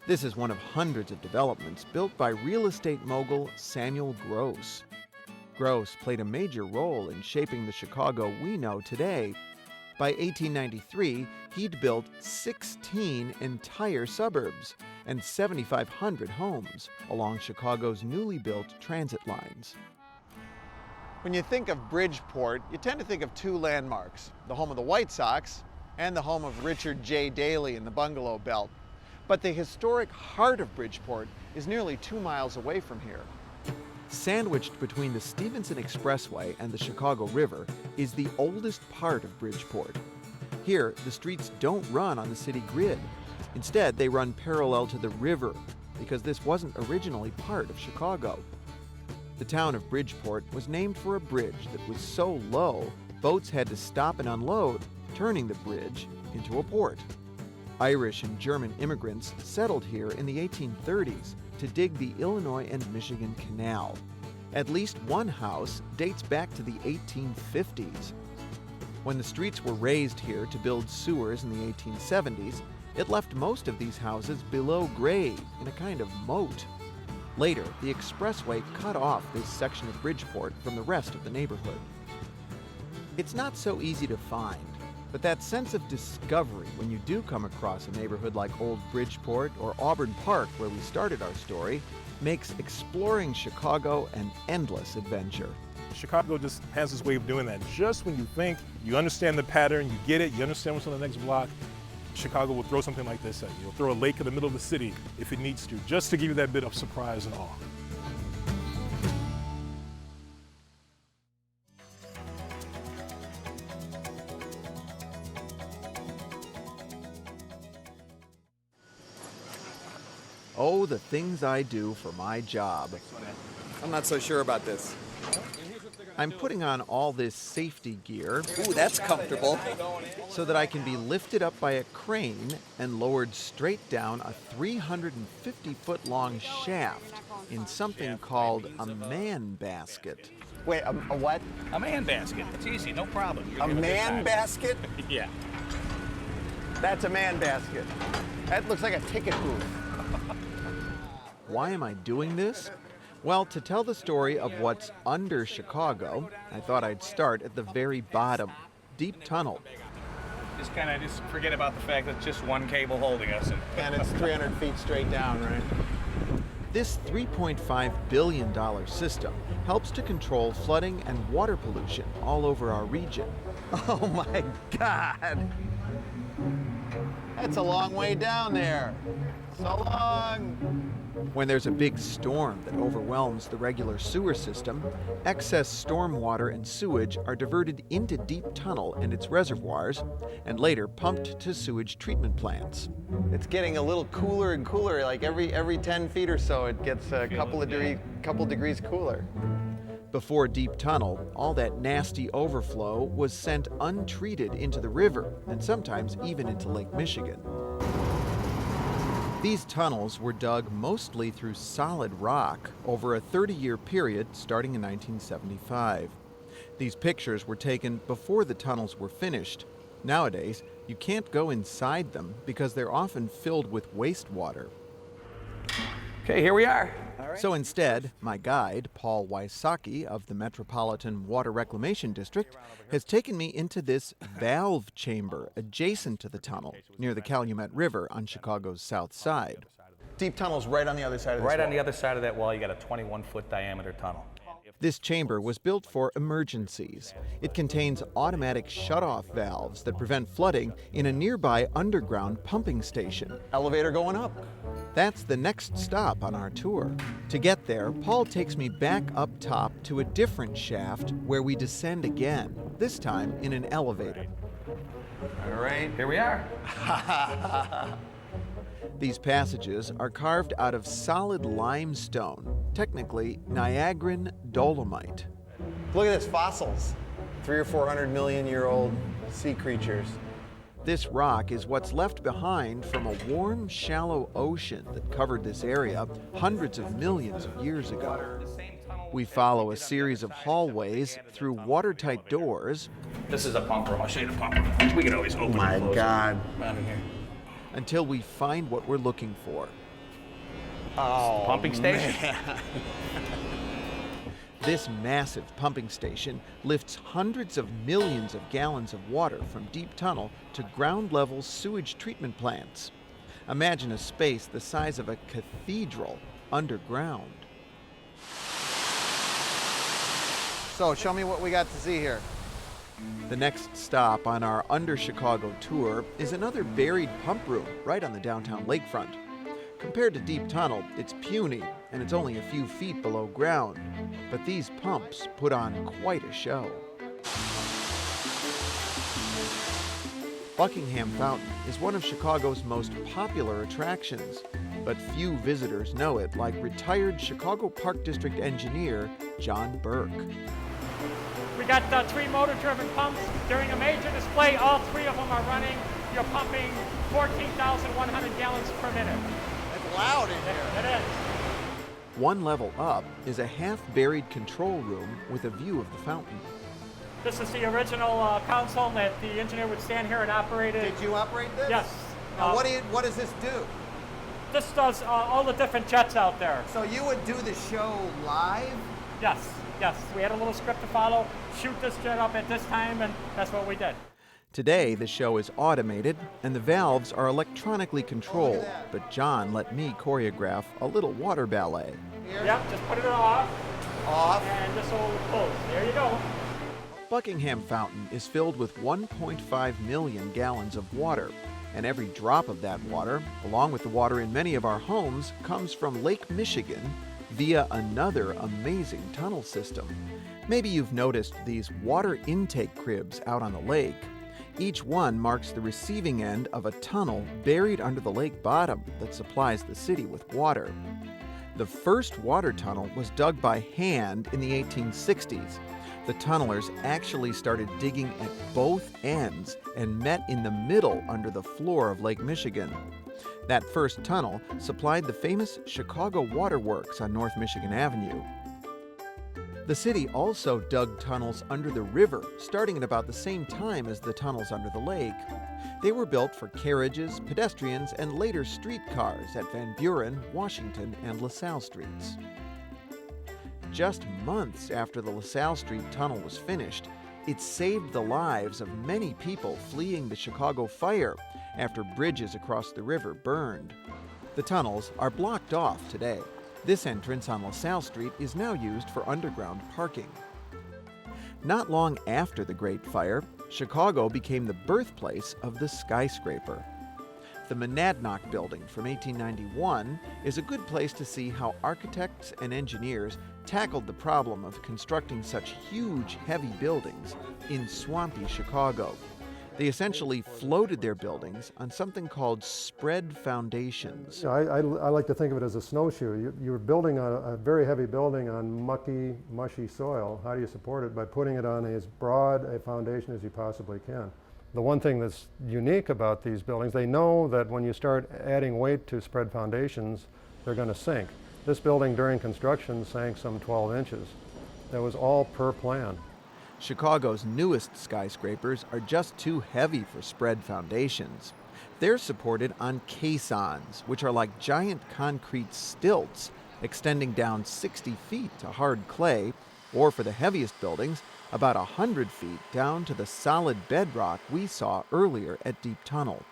This is one of hundreds of developments built by real estate mogul Samuel Gross. Gross played a major role in shaping the Chicago we know today. By 1893, he'd built 16 entire suburbs and 7,500 homes along Chicago's newly built transit lines.
When you think of Bridgeport, you tend to think of 2 landmarks, the home of the White Sox and the home of Richard J. Daley in the Bungalow Belt. But the historic heart of Bridgeport is nearly 2 miles away from here.
Sandwiched between the Stevenson Expressway and the Chicago River is the oldest part of Bridgeport. Here, the streets don't run on the city grid. Instead, they run parallel to the river, because this wasn't originally part of Chicago. The town of Bridgeport was named for a bridge that was so low, boats had to stop and unload, turning the bridge into a port. Irish and German immigrants settled here in the 1830s to dig the Illinois and Michigan Canal. At least one house dates back to the 1850s. When the streets were raised here to build sewers in the 1870s, it left most of these houses below grade in a kind of moat. Later, the expressway cut off this section of Bridgeport from the rest of the neighborhood. It's not so easy to find, but that sense of discovery when you do come across a neighborhood like Old Bridgeport or Auburn Park, where we started our story, makes exploring Chicago an endless adventure.
Chicago just has this way of doing that. Just when you think you understand the pattern, you get it, you understand what's on the next block, Chicago will throw something like this at you. It'll throw a lake in the middle of the city if it needs to, just to give you that bit of surprise and awe.
Oh, the things I do for my job.
I'm not so sure about this.
I'm putting on all this safety gear
Ooh, that's comfortable.
so that I can be lifted up by a crane and lowered straight down a 350-foot-long shaft in something called a man basket.
Wait, a what?
A man basket. It's easy, no problem.
A man basket?
Yeah.
That's a man basket. That looks like a ticket booth.
Why am I doing this? Well, to tell the story of what's under Chicago, I thought I'd start at the very bottom, Deep Tunnel.
Just forget about the fact that it's just one cable holding us.
And it's 300 feet straight down, right?
This $3.5 billion system helps to control flooding and water pollution all over our region.
Oh my God! That's a long way down there. So long!
When there's a big storm that overwhelms the regular sewer system, excess storm water and sewage are diverted into Deep Tunnel and its reservoirs, and later pumped to sewage treatment plants.
It's getting a little cooler and cooler. Like every 10 feet or so, it gets a couple degrees cooler.
Before Deep Tunnel, all that nasty overflow was sent untreated into the river, and sometimes even into Lake Michigan. These tunnels were dug mostly through solid rock over a 30-year period starting in 1975. These pictures were taken before the tunnels were finished. Nowadays, you can't go inside them because they're often filled with wastewater.
Okay, here we are.
So instead, my guide, Paul Wysocki of the Metropolitan Water Reclamation District, has taken me into this valve chamber adjacent to the tunnel near the Calumet River on Chicago's south side.
Deep Tunnel's right on the other side of this
Right
wall.
on the other side of that wall, you got a 21-foot diameter tunnel.
This chamber was built for emergencies. It contains automatic shutoff valves that prevent flooding in a nearby underground pumping station.
Elevator going up.
That's the next stop on our tour. To get there, Paul takes me back up top to a different shaft where we descend again, this time in an elevator.
All right.
Here we are.
These passages are carved out of solid limestone, technically Niagaran dolomite.
Look at this, fossils. 300 or 400 million year old sea creatures.
This rock is what's left behind from a warm, shallow ocean that covered this area hundreds of millions of years ago. We follow a series of hallways through watertight doors.
This is a pump room. I'll show you the pump room. We can always open and close
God.
it. Out in here.
Until we find what we're looking for.
Oh,
Pumping station.
man.
This massive pumping station lifts hundreds of millions of gallons of water from Deep Tunnel to ground-level sewage treatment plants. Imagine a space the size of a cathedral underground.
So show me what we got to see here.
The next stop on our Under Chicago tour is another buried pump room right on the downtown lakefront. Compared to Deep Tunnel, it's puny and it's only a few feet below ground. But these pumps put on quite a show. Buckingham Fountain is one of Chicago's most popular attractions, but few visitors know it like retired Chicago Park District engineer John Burke.
We got 3 motor-driven pumps. During a major display, all 3 of them are running. You're pumping 14,100 gallons per minute.
It's loud in here.
It is.
One level up is a half-buried control room with a view of the fountain.
This is the original console that the engineer would stand here and operate it.
Did you operate this?
Yes.
Now, what does this do?
This does all the different jets out there.
So you would do the show live?
Yes, yes. We had a little script to follow, shoot this jet up at this time, and that's what we did.
Today, the show is automated and the valves are electronically controlled, but John let me choreograph a little water ballet.
Here. Yep, just put it off.
Off.
And this will close. There you go.
Buckingham Fountain is filled with 1.5 million gallons of water, and every drop of that water, along with the water in many of our homes, comes from Lake Michigan via another amazing tunnel system. Maybe you've noticed these water intake cribs out on the lake. Each one marks the receiving end of a tunnel buried under the lake bottom that supplies the city with water. The first water tunnel was dug by hand in the 1860s. The tunnelers actually started digging at both ends and met in the middle under the floor of Lake Michigan. That first tunnel supplied the famous Chicago Waterworks on North Michigan Avenue. The city also dug tunnels under the river, starting at about the same time as the tunnels under the lake. They were built for carriages, pedestrians, and later streetcars at Van Buren, Washington, and LaSalle Streets. Just months after the LaSalle Street tunnel was finished, it saved the lives of many people fleeing the Chicago fire after bridges across the river burned. The tunnels are blocked off today. This entrance on LaSalle Street is now used for underground parking. Not long after the Great Fire, Chicago became the birthplace of the skyscraper. The Monadnock Building from 1891 is a good place to see how architects and engineers tackled the problem of constructing such huge, heavy buildings in swampy Chicago. They essentially floated their buildings on something called spread foundations.
I like to think of it as a snowshoe. You're building a very heavy building on mucky, mushy soil. How do you support it? By putting it on as broad a foundation as you possibly can. The one thing that's unique about these buildings, they know that when you start adding weight to spread foundations, they're going to sink. This building during construction sank some 12 inches. That was all per plan.
Chicago's newest skyscrapers are just too heavy for spread foundations. They're supported on caissons, which are like giant concrete stilts extending down 60 feet to hard clay, or for the heaviest buildings, about 100 feet down to the solid bedrock we saw earlier at Deep Tunnel.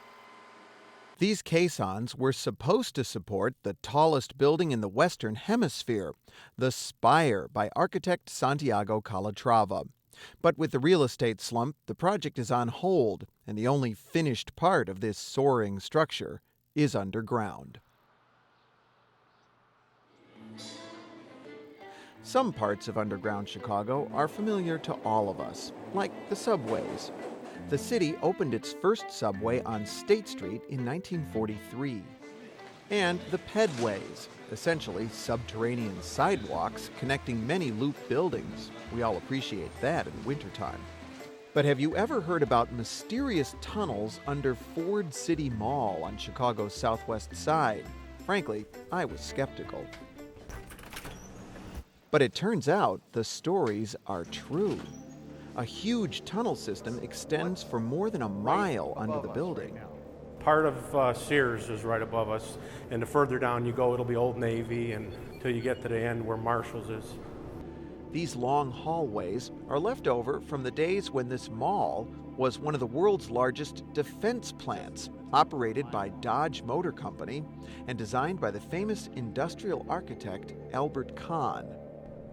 These caissons were supposed to support the tallest building in the Western Hemisphere, the Spire by architect Santiago Calatrava. But with the real estate slump, the project is on hold, and the only finished part of this soaring structure is underground. Some parts of underground Chicago are familiar to all of us, like the subways. The city opened its first subway on State Street in 1943. And the pedways, essentially subterranean sidewalks connecting many loop buildings. We all appreciate that in the wintertime. But have you ever heard about mysterious tunnels under Ford City Mall on Chicago's southwest side? Frankly, I was skeptical. But it turns out the stories are true. A huge tunnel system extends for more than a mile under the building.
Part of Sears is right above us, and the further down you go, it'll be Old Navy, and until you get to the end where Marshall's is.
These long hallways are left over from the days when this mall was one of the world's largest defense plants, operated by Dodge Motor Company and designed by the famous industrial architect Albert Kahn.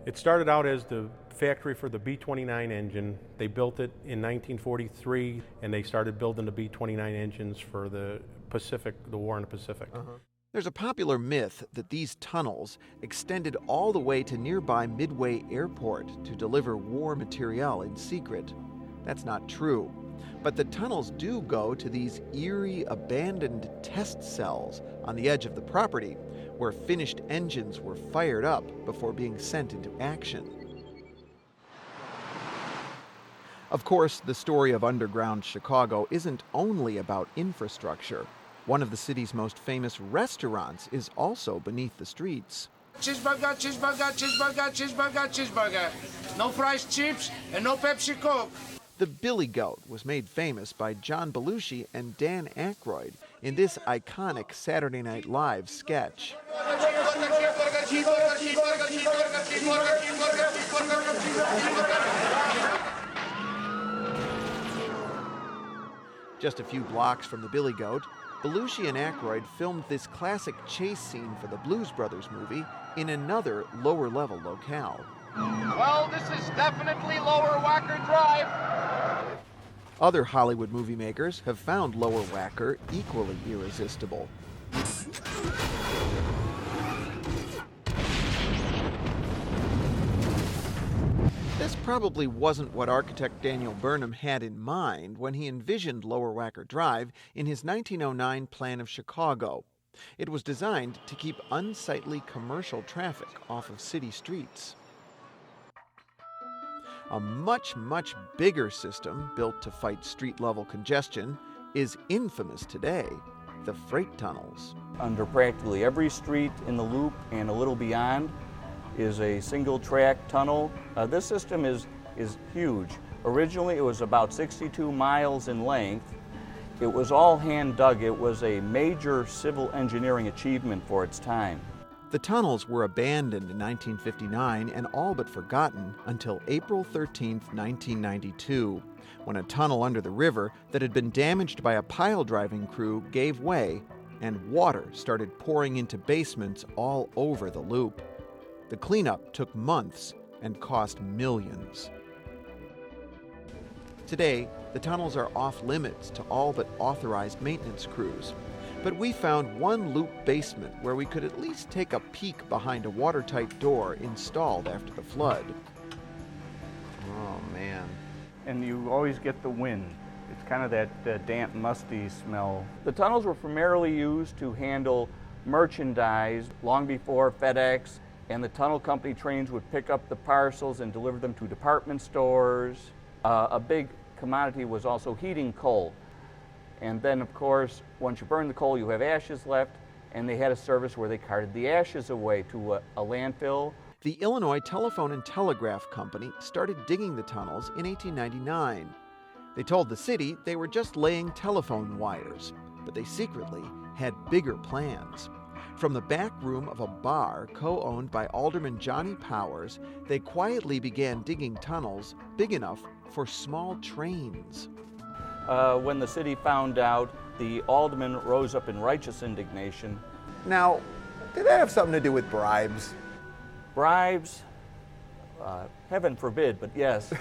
It started out as the factory for the B-29 engine. They built it in 1943, and they started building the B-29 engines for the Pacific, the war in the Pacific.
There's a popular myth that these tunnels extended all the way to nearby Midway Airport to deliver war materiel in secret. That's not true. But the tunnels do go to these eerie, abandoned test cells on the edge of the property, where finished engines were fired up before being sent into action. Of course, the story of underground Chicago isn't only about infrastructure. One of the city's most famous restaurants is also beneath the streets.
Cheeseburger, cheeseburger, cheeseburger, cheeseburger, cheeseburger. No fries, chips, and no Pepsi Coke.
The Billy Goat was made famous by John Belushi and Dan Aykroyd in this iconic Saturday Night Live sketch. Just a few blocks from the Billy Goat, Belushi and Aykroyd filmed this classic chase scene for the Blues Brothers movie in another lower-level locale.
Well, this is definitely Lower Wacker Drive.
Other Hollywood movie makers have found Lower Wacker equally irresistible. This probably wasn't what architect Daniel Burnham had in mind when he envisioned Lower Wacker Drive in his 1909 plan of Chicago. It was designed to keep unsightly commercial traffic off of city streets. A much, much bigger system built to fight street-level congestion is infamous today, the freight tunnels.
Under practically every street in the loop and a little beyond is a single-track tunnel. This system is huge. Originally, it was about 62 miles in length. It was all hand-dug. It was a major civil engineering achievement for its time.
The tunnels were abandoned in 1959 and all but forgotten until April 13, 1992, when a tunnel under the river that had been damaged by a pile-driving crew gave way and water started pouring into basements all over the loop. The cleanup took months and cost millions. Today, the tunnels are off-limits to all but authorized maintenance crews. But we found one loop basement where we could at least take a peek behind a watertight door installed after the flood.
Oh, man. And you always get the wind. It's kind of that damp, musty smell.
The tunnels were primarily used to handle merchandise long before FedEx and the tunnel company trains would pick up the parcels and deliver them to department stores. A big commodity was also heating coal. And then, of course, once you burn the coal, you have ashes left, and they had a service where they carted the ashes away to a landfill.
The Illinois Telephone and Telegraph Company started digging the tunnels in 1899. They told the city they were just laying telephone wires, but they secretly had bigger plans. From the back room of a bar co-owned by Alderman Johnny Powers, they quietly began digging tunnels big enough for small trains.
When the city found out, the alderman rose up in righteous indignation.
Now, did that have something to do with bribes?
Bribes? Heaven forbid, but yes.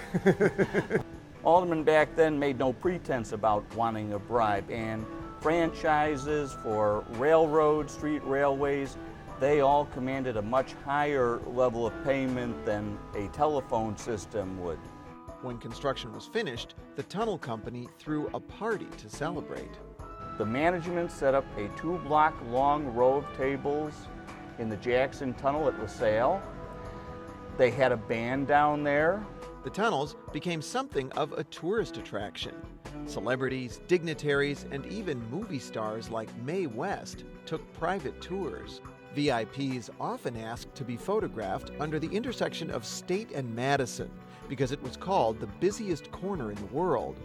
Aldermen back then made no pretense about wanting a bribe, and franchises for railroads, street railways, they all commanded a much higher level of payment than a telephone system would.
When construction was finished, the tunnel company threw a party to celebrate.
The management set up a 2-block long row of tables in the Jackson Tunnel at LaSalle. They had a band down there.
The tunnels became something of a tourist attraction. Celebrities, dignitaries, and even movie stars like Mae West took private tours. VIPs often asked to be photographed under the intersection of State and Madison because it was called the busiest corner in the world.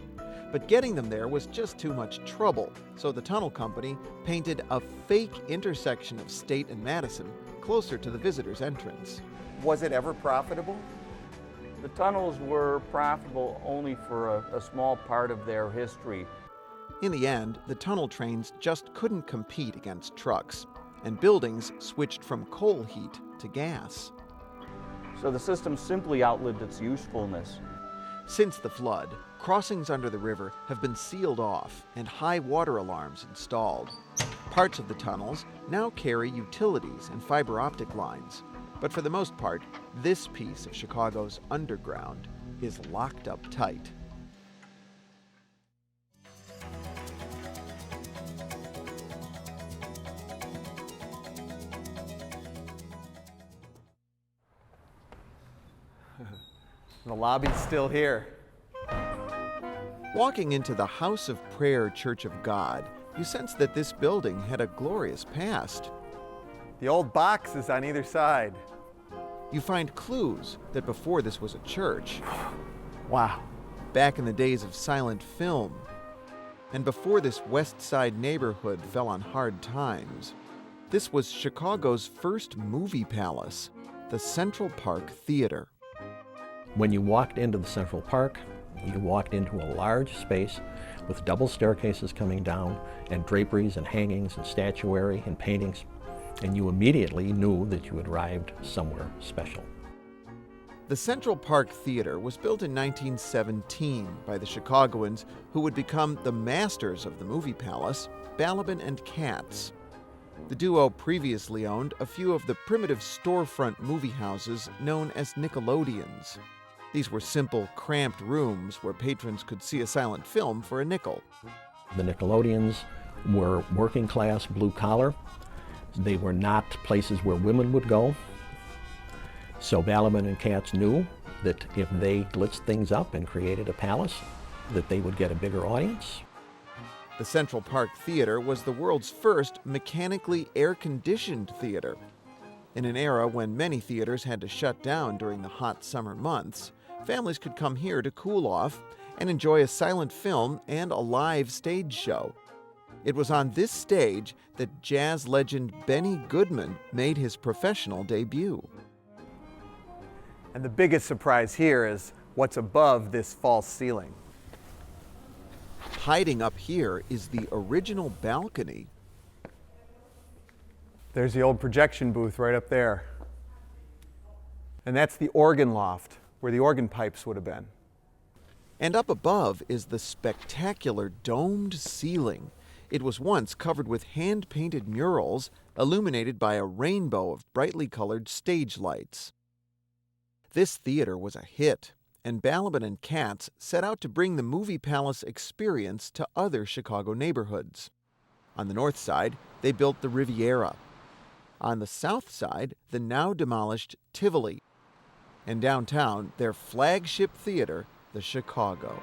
But getting them there was just too much trouble, so the tunnel company painted a fake intersection of State and Madison closer to the visitor's entrance.
Was it ever profitable?
The tunnels were profitable only for a small part of their history.
In the end, the tunnel trains just couldn't compete against trucks, and buildings switched from coal heat to gas.
So the system simply outlived its usefulness.
Since the flood, crossings under the river have been sealed off and high water alarms installed. Parts of the tunnels now carry utilities and fiber optic lines, but for the most part, this piece of Chicago's underground is locked up tight.
The lobby's still here.
Walking into the House of Prayer Church of God, you sense that this building had a glorious past.
The old boxes on either side.
You find clues that before this was a church.
Wow.
Back in the days of silent film, and before this West Side neighborhood fell on hard times, this was Chicago's first movie palace, the Central Park Theater.
When you walked into the Central Park, you walked into a large space with double staircases coming down and draperies and hangings and statuary and paintings, and you immediately knew that you had arrived somewhere special.
The Central Park Theater was built in 1917 by the Chicagoans who would become the masters of the movie palace, Balaban and Katz. The duo previously owned a few of the primitive storefront movie houses known as Nickelodeons. These were simple, cramped rooms where patrons could see a silent film for a nickel.
The Nickelodeons were working class, blue collar. They were not places where women would go. So Balaban and Katz knew that if they blitzed things up and created a palace, that they would get a bigger audience.
The Central Park Theater was the world's first mechanically air-conditioned theater. In an era when many theaters had to shut down during the hot summer months, families could come here to cool off and enjoy a silent film and a live stage show. It was on this stage that jazz legend Benny Goodman made his professional debut.
And the biggest surprise here is what's above this false ceiling.
Hiding up here is the original balcony.
There's the old projection booth right up there. And that's the organ loft, where the organ pipes would have been.
And up above is the spectacular domed ceiling. It was once covered with hand-painted murals illuminated by a rainbow of brightly colored stage lights. This theater was a hit, and Balaban and Katz set out to bring the movie palace experience to other Chicago neighborhoods. On the north side, they built the Riviera. On the south side, the now demolished Tivoli. And downtown, their flagship theater, the Chicago.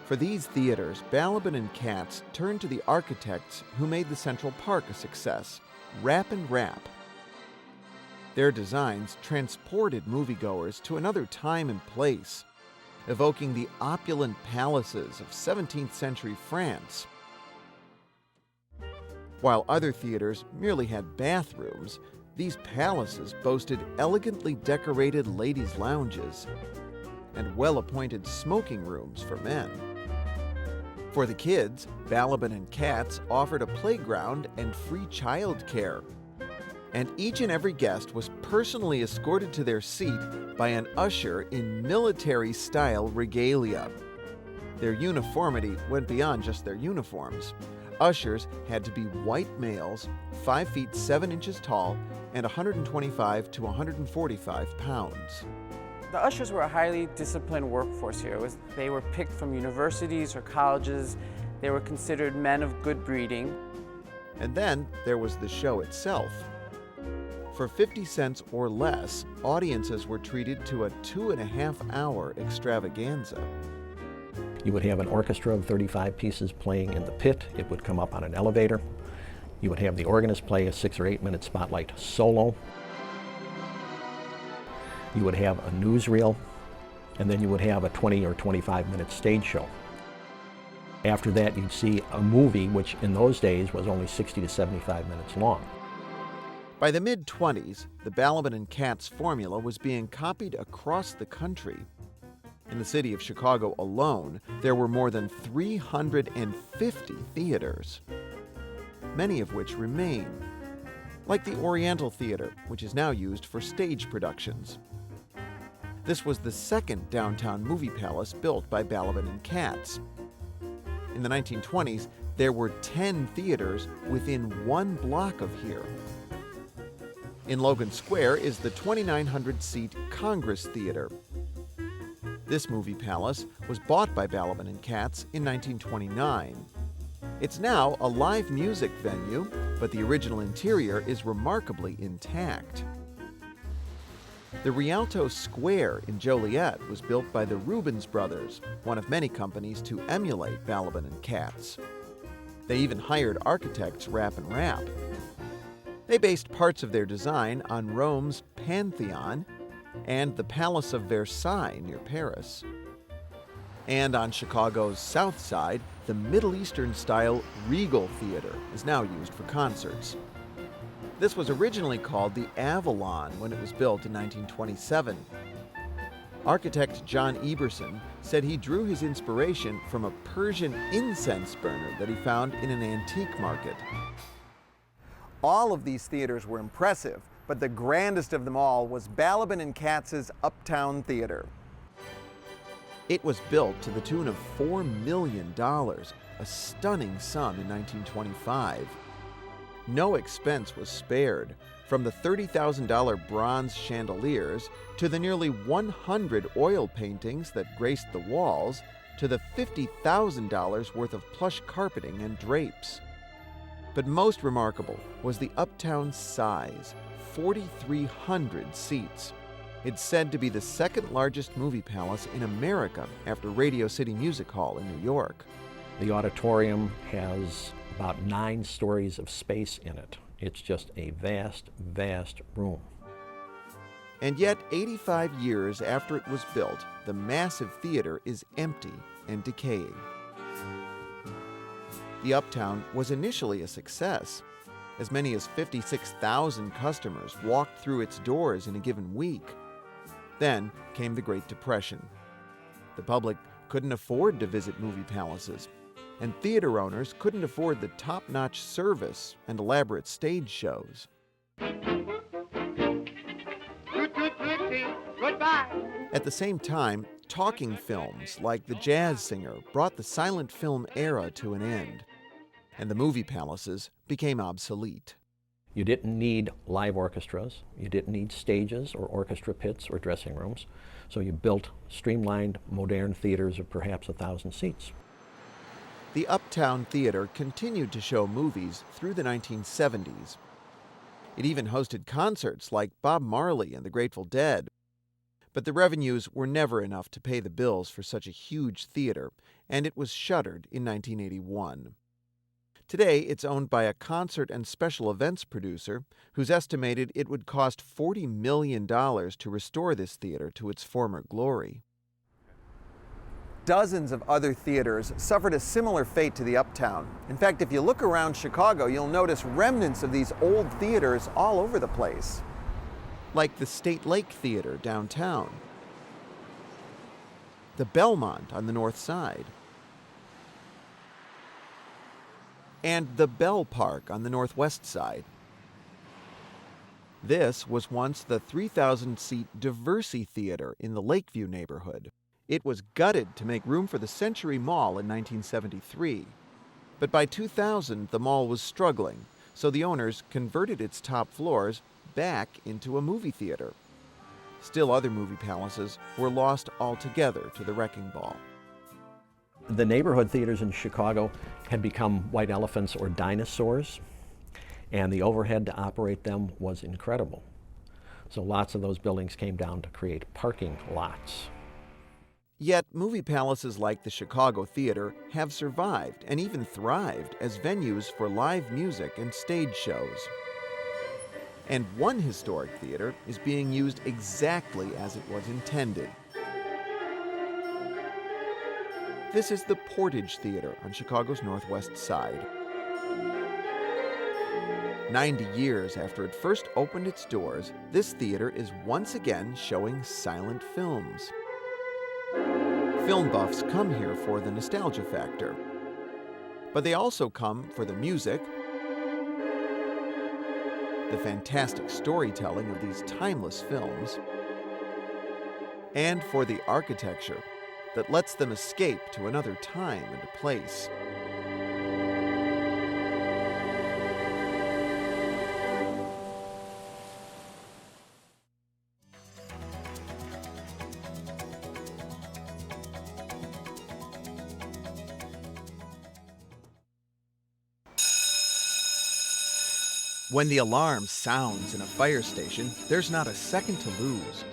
For these theaters, Balaban and Katz turned to the architects who made the Central Park a success, Rapp and Rapp. Their designs transported moviegoers to another time and place, evoking the opulent palaces of 17th century France. While other theaters merely had bathrooms, these palaces boasted elegantly decorated ladies' lounges and well-appointed smoking rooms for men. For the kids, Balaban and Katz offered a playground and free child care. And each and every guest was personally escorted to their seat by an usher in military-style regalia. Their uniformity went beyond just their uniforms. Ushers had to be white males, 5 feet 7 inches tall, and 125 to 145 pounds.
The ushers were a highly disciplined workforce here. They were picked from universities or colleges. They were considered men of good breeding.
And then there was the show itself. For 50 cents or less, audiences were treated to a 2.5-hour extravaganza.
You would have an orchestra of 35 pieces playing in the pit. It would come up on an elevator. You would have the organist play a 6 or 8 minute spotlight solo. You would have a newsreel, and then you would have a 20 or 25 minute stage show. After that, you'd see a movie, which in those days was only 60 to 75 minutes long.
By the mid-20s, the Balaban and Katz formula was being copied across the country. In the city of Chicago alone, there were more than 350 theaters, many of which remain, like the Oriental Theater, which is now used for stage productions. This was the second downtown movie palace built by Balaban and Katz. In the 1920s, there were 10 theaters within 1 block of here. In Logan Square is the 2,900-seat Congress Theater. This movie palace was bought by Balaban and Katz in 1929. It's now a live music venue, but the original interior is remarkably intact. The Rialto Square in Joliet was built by the Rubens brothers, one of many companies to emulate Balaban and Katz. They even hired architects Rapp and Rapp. They based parts of their design on Rome's Pantheon and the Palace of Versailles near Paris. And on Chicago's south side, the Middle Eastern-style Regal Theater is now used for concerts. This was originally called the Avalon when it was built in 1927. Architect John Eberson said he drew his inspiration from a Persian incense burner that he found in an antique market.
All of these theaters were impressive, but the grandest of them all was Balaban and Katz's Uptown Theater.
It was built to the tune of $4 million, a stunning sum in 1925. No expense was spared, from the $30,000 bronze chandeliers to the nearly 100 oil paintings that graced the walls to the $50,000 worth of plush carpeting and drapes. But most remarkable was the Uptown's size, 4,300 seats. It's said to be the second largest movie palace in America after Radio City Music Hall in New York.
The auditorium has about 9 stories of space in it. It's just a vast, vast room.
And yet, 85 years after it was built, the massive theater is empty and decaying. The Uptown was initially a success. As many as 56,000 customers walked through its doors in a given week. Then came the Great Depression. The public couldn't afford to visit movie palaces, and theater owners couldn't afford the top-notch service and elaborate stage shows. At the same time, talking films like The Jazz Singer brought the silent film era to an end, and the movie palaces became obsolete.
You didn't need live orchestras, you didn't need stages or orchestra pits or dressing rooms, so you built streamlined, modern theaters of perhaps 1,000 seats.
The Uptown Theater continued to show movies through the 1970s. It even hosted concerts like Bob Marley and the Grateful Dead. But the revenues were never enough to pay the bills for such a huge theater, and it was shuttered in 1981. Today, it's owned by a concert and special events producer who's estimated it would cost $40 million to restore this theater to its former glory.
Dozens of other theaters suffered a similar fate to the Uptown. In fact, if you look around Chicago, you'll notice remnants of these old theaters all over the place.
Like the State Lake Theater downtown, the Belmont on the north side, and the Bell Park on the northwest side. This was once the 3,000-seat Diversey Theater in the Lakeview neighborhood. It was gutted to make room for the Century Mall in 1973. But by 2000, the mall was struggling, so the owners converted its top floors back into a movie theater. Still, other movie palaces were lost altogether to the wrecking ball.
The neighborhood theaters in Chicago had become white elephants or dinosaurs, and the overhead to operate them was incredible. So lots of those buildings came down to create parking lots.
Yet, movie palaces like the Chicago Theater have survived and even thrived as venues for live music and stage shows. And one historic theater is being used exactly as it was intended. This is the Portage Theater on Chicago's northwest side. 90 years after it first opened its doors, this theater is once again showing silent films. Film buffs come here for the nostalgia factor. But they also come for the music, the fantastic storytelling of these timeless films, and for the architecture that lets them escape to another time and a place. When the alarm sounds in a fire station, there's not a second to lose.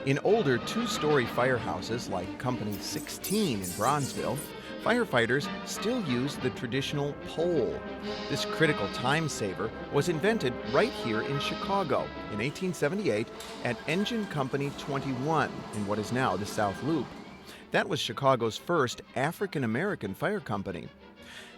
In older two-story firehouses like Company 16 in Bronzeville, firefighters still use the traditional pole. This critical time saver was invented right here in Chicago in 1878 at Engine Company 21 in what is now the South Loop. That was Chicago's first African-American fire company.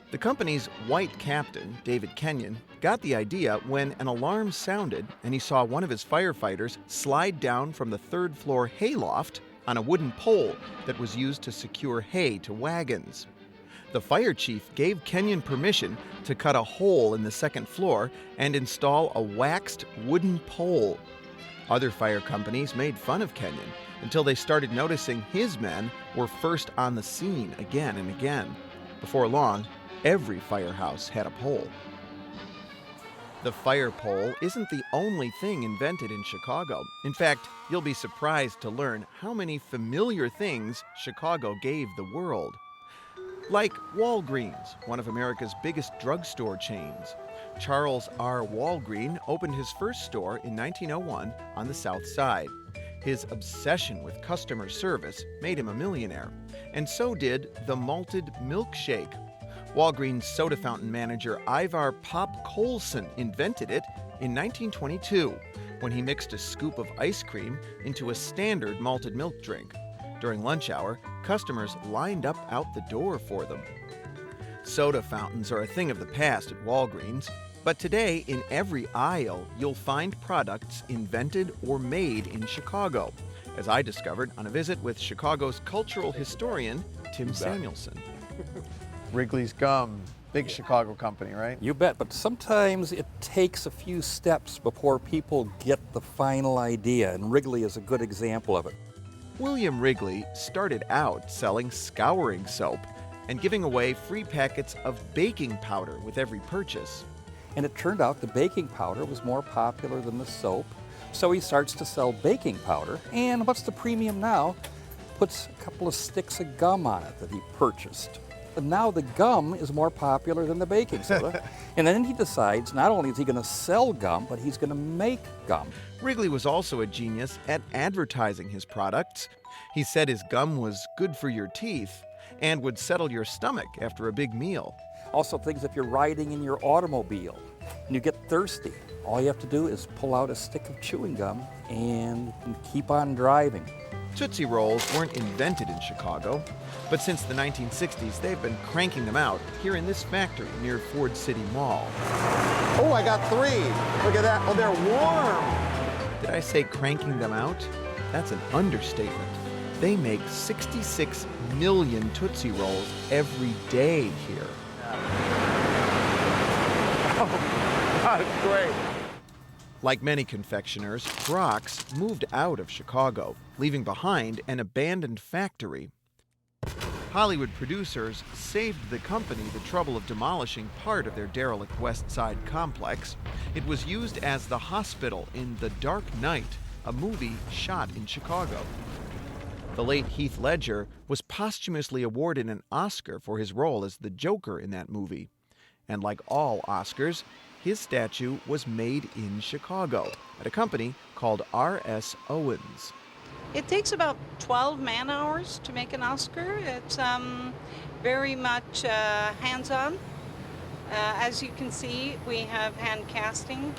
The company's white captain, David Kenyon, got the idea when an alarm sounded and he saw one of his firefighters slide down from the third-floor hayloft on a wooden pole that was used to secure hay to wagons. The fire chief gave Kenyon permission to cut a hole in the second floor and install a waxed wooden pole. Other fire companies made fun of Kenyon until they started noticing his men were first on the scene again and again. Before long, every firehouse had a pole. The fire pole isn't the only thing invented in Chicago. In fact, you'll be surprised to learn how many familiar things Chicago gave the world. Like Walgreens, one of America's biggest drugstore chains. Charles R. Walgreen opened his first store in 1901 on the South Side. His obsession with customer service made him a millionaire, and so did the malted milkshake. Walgreens soda fountain manager Ivar Pop Colson invented it in 1922 when he mixed a scoop of ice cream into a standard malted milk drink. During lunch hour, customers lined up out the door for them. Soda fountains are a thing of the past at Walgreens, but today in every aisle you'll find products invented or made in Chicago, as I discovered on a visit with Chicago's cultural historian Tim Samuelson.
Wrigley's Gum, big Chicago company, right?
You bet, but sometimes it takes a few steps before people get the final idea, and Wrigley is a good example of it.
William Wrigley started out selling scouring soap and giving away free packets of baking powder with every purchase.
And it turned out the baking powder was more popular than the soap, so he starts to sell baking powder, and what's the premium now? Puts a couple of sticks of gum on it that he purchased. And now the gum is more popular than the baking soda. And then he decides not only is he going to sell gum, but he's going to make gum.
Wrigley was also a genius at advertising his products. He said his gum was good for your teeth and would settle your stomach after a big meal.
Also things if you're riding in your automobile and you get thirsty, all you have to do is pull out a stick of chewing gum and keep on driving.
Tootsie Rolls weren't invented in Chicago, but since the 1960s, they've been cranking them out here in this factory near Ford City Mall.
Oh, I got 3. Look at that. Oh, they're warm.
Did I say cranking them out? That's an understatement. They make 66 million Tootsie Rolls every day here.
Oh, that's great.
Like many confectioners, Brock's moved out of Chicago, leaving behind an abandoned factory. Hollywood producers saved the company the trouble of demolishing part of their derelict West Side complex. It was used as the hospital in The Dark Knight, a movie shot in Chicago. The late Heath Ledger was posthumously awarded an Oscar for his role as the Joker in that movie. And like all Oscars, his statue was made in Chicago at a company called R.S. Owens.
It takes about 12 man-hours to make an Oscar. It's very much hands-on. As you can see, we have hand casting,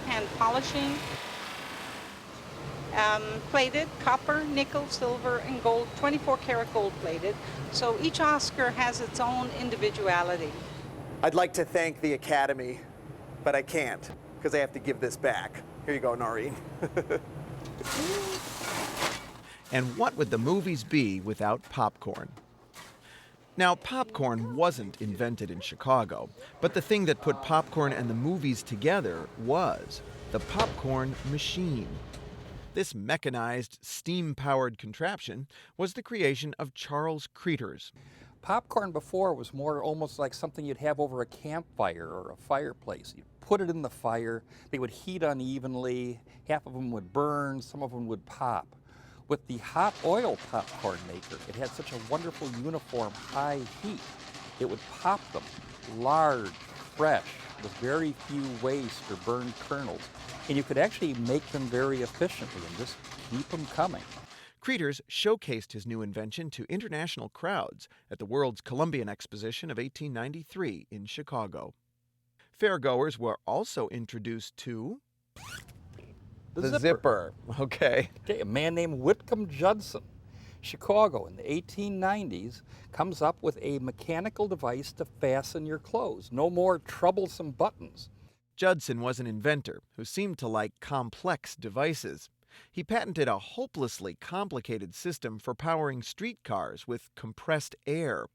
hand polishing, plated, copper, nickel, silver, and gold, 24-karat gold plated. So each Oscar has its own individuality.
I'd like to thank the Academy, but I can't because I have to give this back. Here you go, Noreen.
And what would the movies be without popcorn? Now, popcorn wasn't invented in Chicago, but the thing that put popcorn and the movies together was the popcorn machine. This mechanized, steam-powered contraption was the creation of Charles Cretors.
Popcorn before was more almost like something you'd have over a campfire or a fireplace. You'd put it in the fire, they would heat unevenly, half of them would burn, some of them would pop. With the hot oil popcorn maker, it had such a wonderful uniform high heat. It would pop them large, fresh, with very few waste or burned kernels. And you could actually make them very efficiently and just keep them coming.
Cretors showcased his new invention to international crowds at the World's Columbian Exposition of 1893 in Chicago. Fairgoers were also introduced to
The zipper.
Okay.
A man named Whitcomb Judson, Chicago in the 1890s, comes up with a mechanical device to fasten your clothes. No more troublesome buttons.
Judson was an inventor who seemed to like complex devices. He patented a hopelessly complicated system for powering streetcars with compressed air.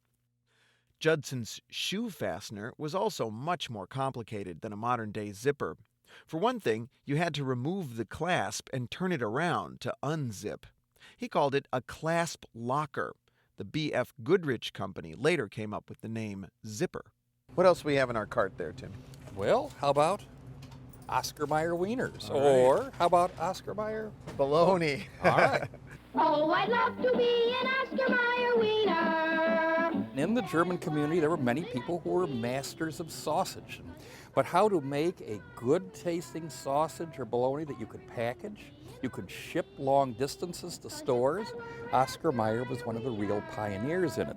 Judson's shoe fastener was also much more complicated than a modern-day zipper. For one thing, you had to remove the clasp and turn it around to unzip. He called it a clasp locker. The B.F. Goodrich Company later came up with the name zipper. What else do we have in our cart there, Tim?
Well, how about Oscar Mayer wieners?
All
Or
right.
how about Oscar Mayer
bologna?
All right.
Oh, I'd love to be an Oscar Mayer wiener.
In the German community, there were many people who were masters of sausage. But how to make a good-tasting sausage or bologna that you could package, you could ship long distances to stores, Oscar Mayer was one of the real pioneers in it.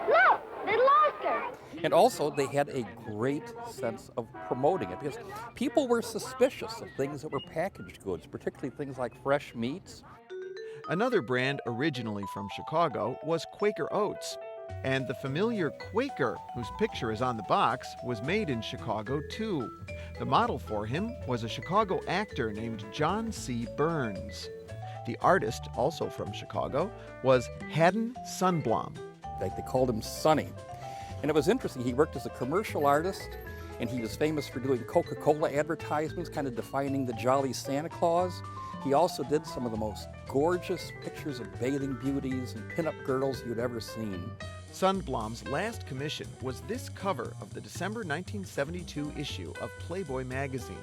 Look, little Oscar.
And also, they had a great sense of promoting it because people were suspicious of things that were packaged goods, particularly things like fresh meats.
Another brand originally from Chicago was Quaker Oats. And the familiar Quaker, whose picture is on the box, was made in Chicago too. The model for him was a Chicago actor named John C. Burns. The artist, also from Chicago, was Haddon Sundblom.
They called him Sonny. And it was interesting, he worked as a commercial artist, and he was famous for doing Coca-Cola advertisements, kind of defining the jolly Santa Claus. He also did some of the most gorgeous pictures of bathing beauties and pinup girls you'd ever seen.
Sundblom's last commission was this cover of the December 1972 issue of Playboy magazine.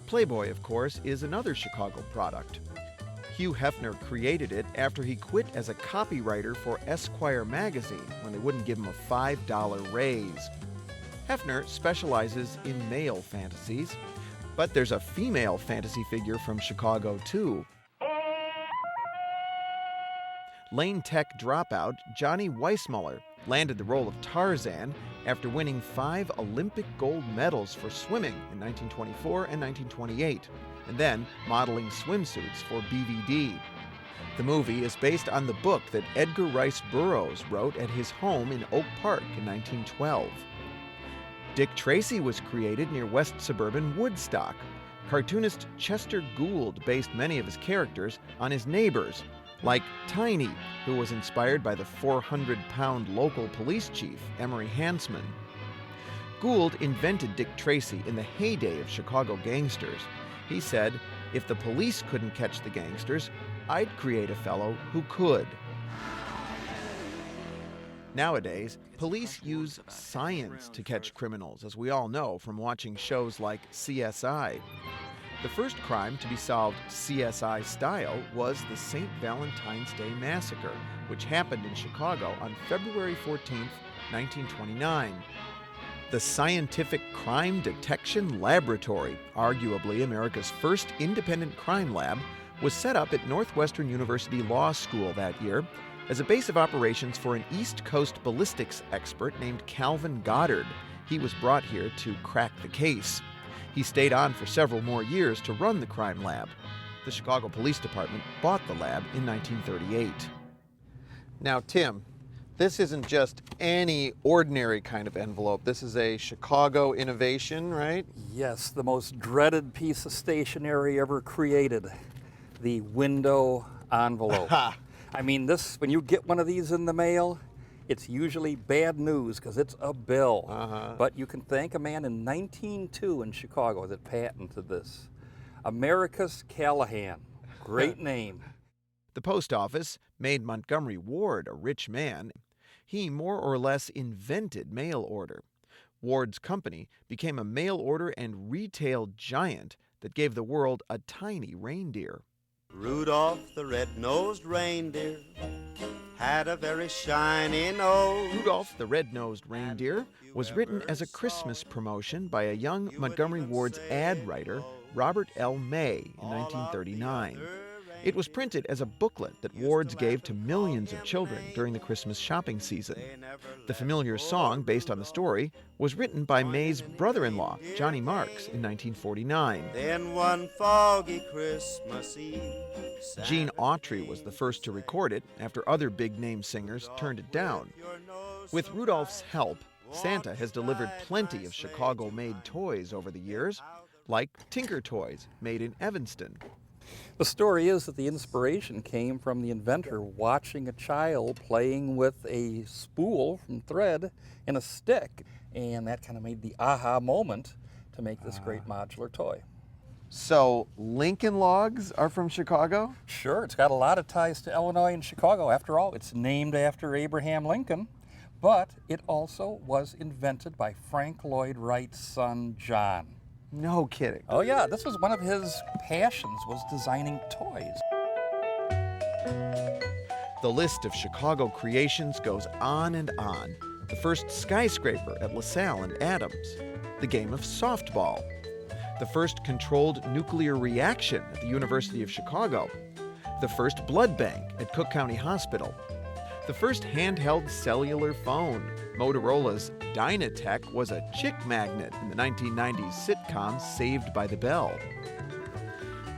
Playboy, of course, is another Chicago product. Hugh Hefner created it after he quit as a copywriter for Esquire magazine when they wouldn't give him a $5 raise. Hefner specializes in male fantasies, but there's a female fantasy figure from Chicago too. Lane Tech dropout Johnny Weissmuller landed the role of Tarzan after winning 5 Olympic gold medals for swimming in 1924 and 1928, and then modeling swimsuits for BVD. The movie is based on the book that Edgar Rice Burroughs wrote at his home in Oak Park in 1912. Dick Tracy was created near West Suburban Woodstock. Cartoonist Chester Gould based many of his characters on his neighbors, like Tiny, who was inspired by the 400-pound local police chief, Emery Hansman. Gould invented Dick Tracy in the heyday of Chicago gangsters. He said, "If the police couldn't catch the gangsters, I'd create a fellow who could." Nowadays, police use science to catch criminals, as we all know from watching shows like CSI. The first crime to be solved CSI style was the St. Valentine's Day Massacre, which happened in Chicago on February 14, 1929. The Scientific Crime Detection Laboratory, arguably America's first independent crime lab, was set up at Northwestern University Law School that year as a base of operations for an East Coast ballistics expert named Calvin Goddard. He was brought here to crack the case. He stayed on for several more years to run the crime lab. The Chicago Police Department bought the lab in 1938. Now, Tim, this isn't just any ordinary kind of envelope. This is a Chicago innovation, right?
Yes, the most dreaded piece of stationery ever created. the window envelope. I mean, this, when you get one of these in the mail, it's usually bad news because it's a bill. But you can thank a man in 1902 in Chicago that patented this. Americus Callahan. Great name.
The post office made Montgomery Ward a rich man. He more or less invented mail order. Ward's company became a mail order and retail giant that gave the world a tiny reindeer.
Rudolph the red-nosed reindeer had a very shiny nose.
Rudolph the Red-Nosed Reindeer was written as a Christmas promotion by a young Montgomery Ward's ad writer, Robert L. May, in 1939. It was printed as a booklet that Ward's gave to millions of children during the Christmas shopping season. The familiar song based on the story was written by May's brother-in-law, Johnny Marks, in 1949.
Then one foggy Christmas Eve,
Gene Autry was the first to record it after other big-name singers turned it down. With Rudolph's help, Santa has delivered plenty of Chicago-made toys over the years, like Tinker Toys, made in Evanston.
The story is that the inspiration came from the inventor watching a child playing with a spool from thread and a stick, and that kind of made the aha moment to make this great modular toy.
So Lincoln Logs are from Chicago?
Sure, it's got a lot of ties to Illinois and Chicago. After all, it's named after Abraham Lincoln, but it also was invented by Frank Lloyd Wright's son, John.
No kidding.
Oh yeah, this was one of his passions, was designing toys.
The list of Chicago creations goes on and on. The first skyscraper at LaSalle and Adams, the game of softball, the first controlled nuclear reaction at the University of Chicago, the first blood bank at Cook County Hospital, the first handheld cellular phone. Motorola's Dynatech was a chick magnet in the 1990s sitcom Saved by the Bell.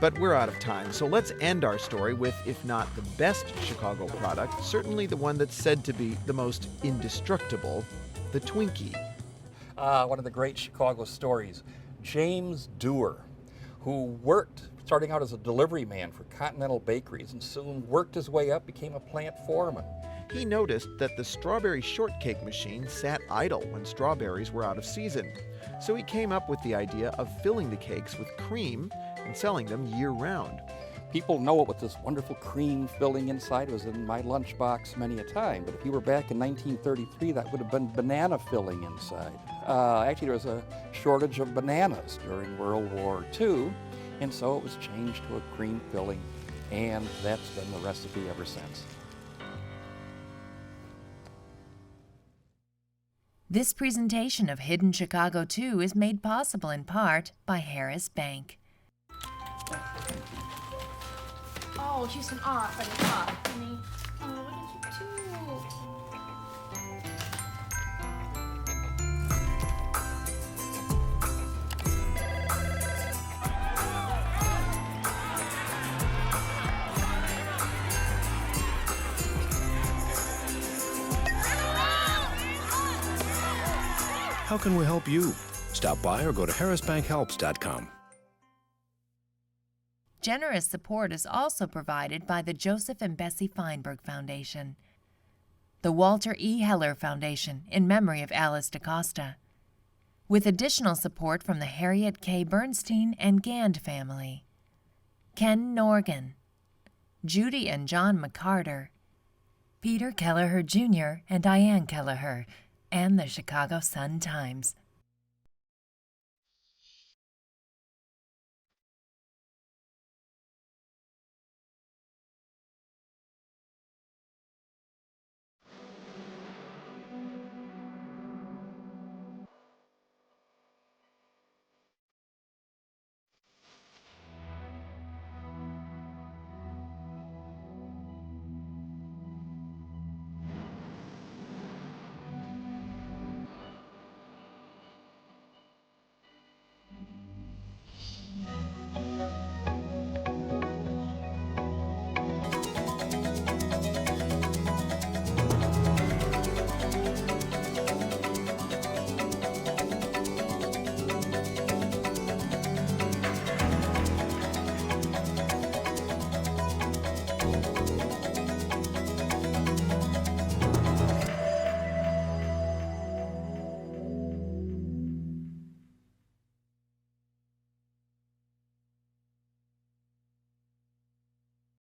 But we're out of time, so let's end our story with, if not the best Chicago product, certainly the one that's said to be the most indestructible, the Twinkie.
One of the great Chicago stories. James Dewar, who worked, starting out as a delivery man for Continental Bakeries, and soon worked his way up, became a plant foreman.
He noticed that the strawberry shortcake machine sat idle when strawberries were out of season. So he came up with the idea of filling the cakes with cream and selling them year-round.
People know it with this wonderful cream filling inside. It was in my lunchbox many a time. But if you were back in 1933, that would have been banana filling inside. Actually, there was a shortage of bananas during World War II, and so it was changed to a cream filling, and that's been the recipe ever since.
This presentation of Hidden Chicago 2 is made possible in part by Harris Bank.
Oh, Houston off at the top, honey. Oh, what did you do?
How can we help you? Stop by or go to harrisbankhelps.com.
Generous support is also provided by the Joseph and Bessie Feinberg Foundation, the Walter E. Heller Foundation in memory of Alice DaCosta, with additional support from the Harriet K. Bernstein and Gand family, Ken Norgan, Judy and John McCarter, Peter Kelleher Jr. and Diane Kelleher, and the Chicago Sun-Times.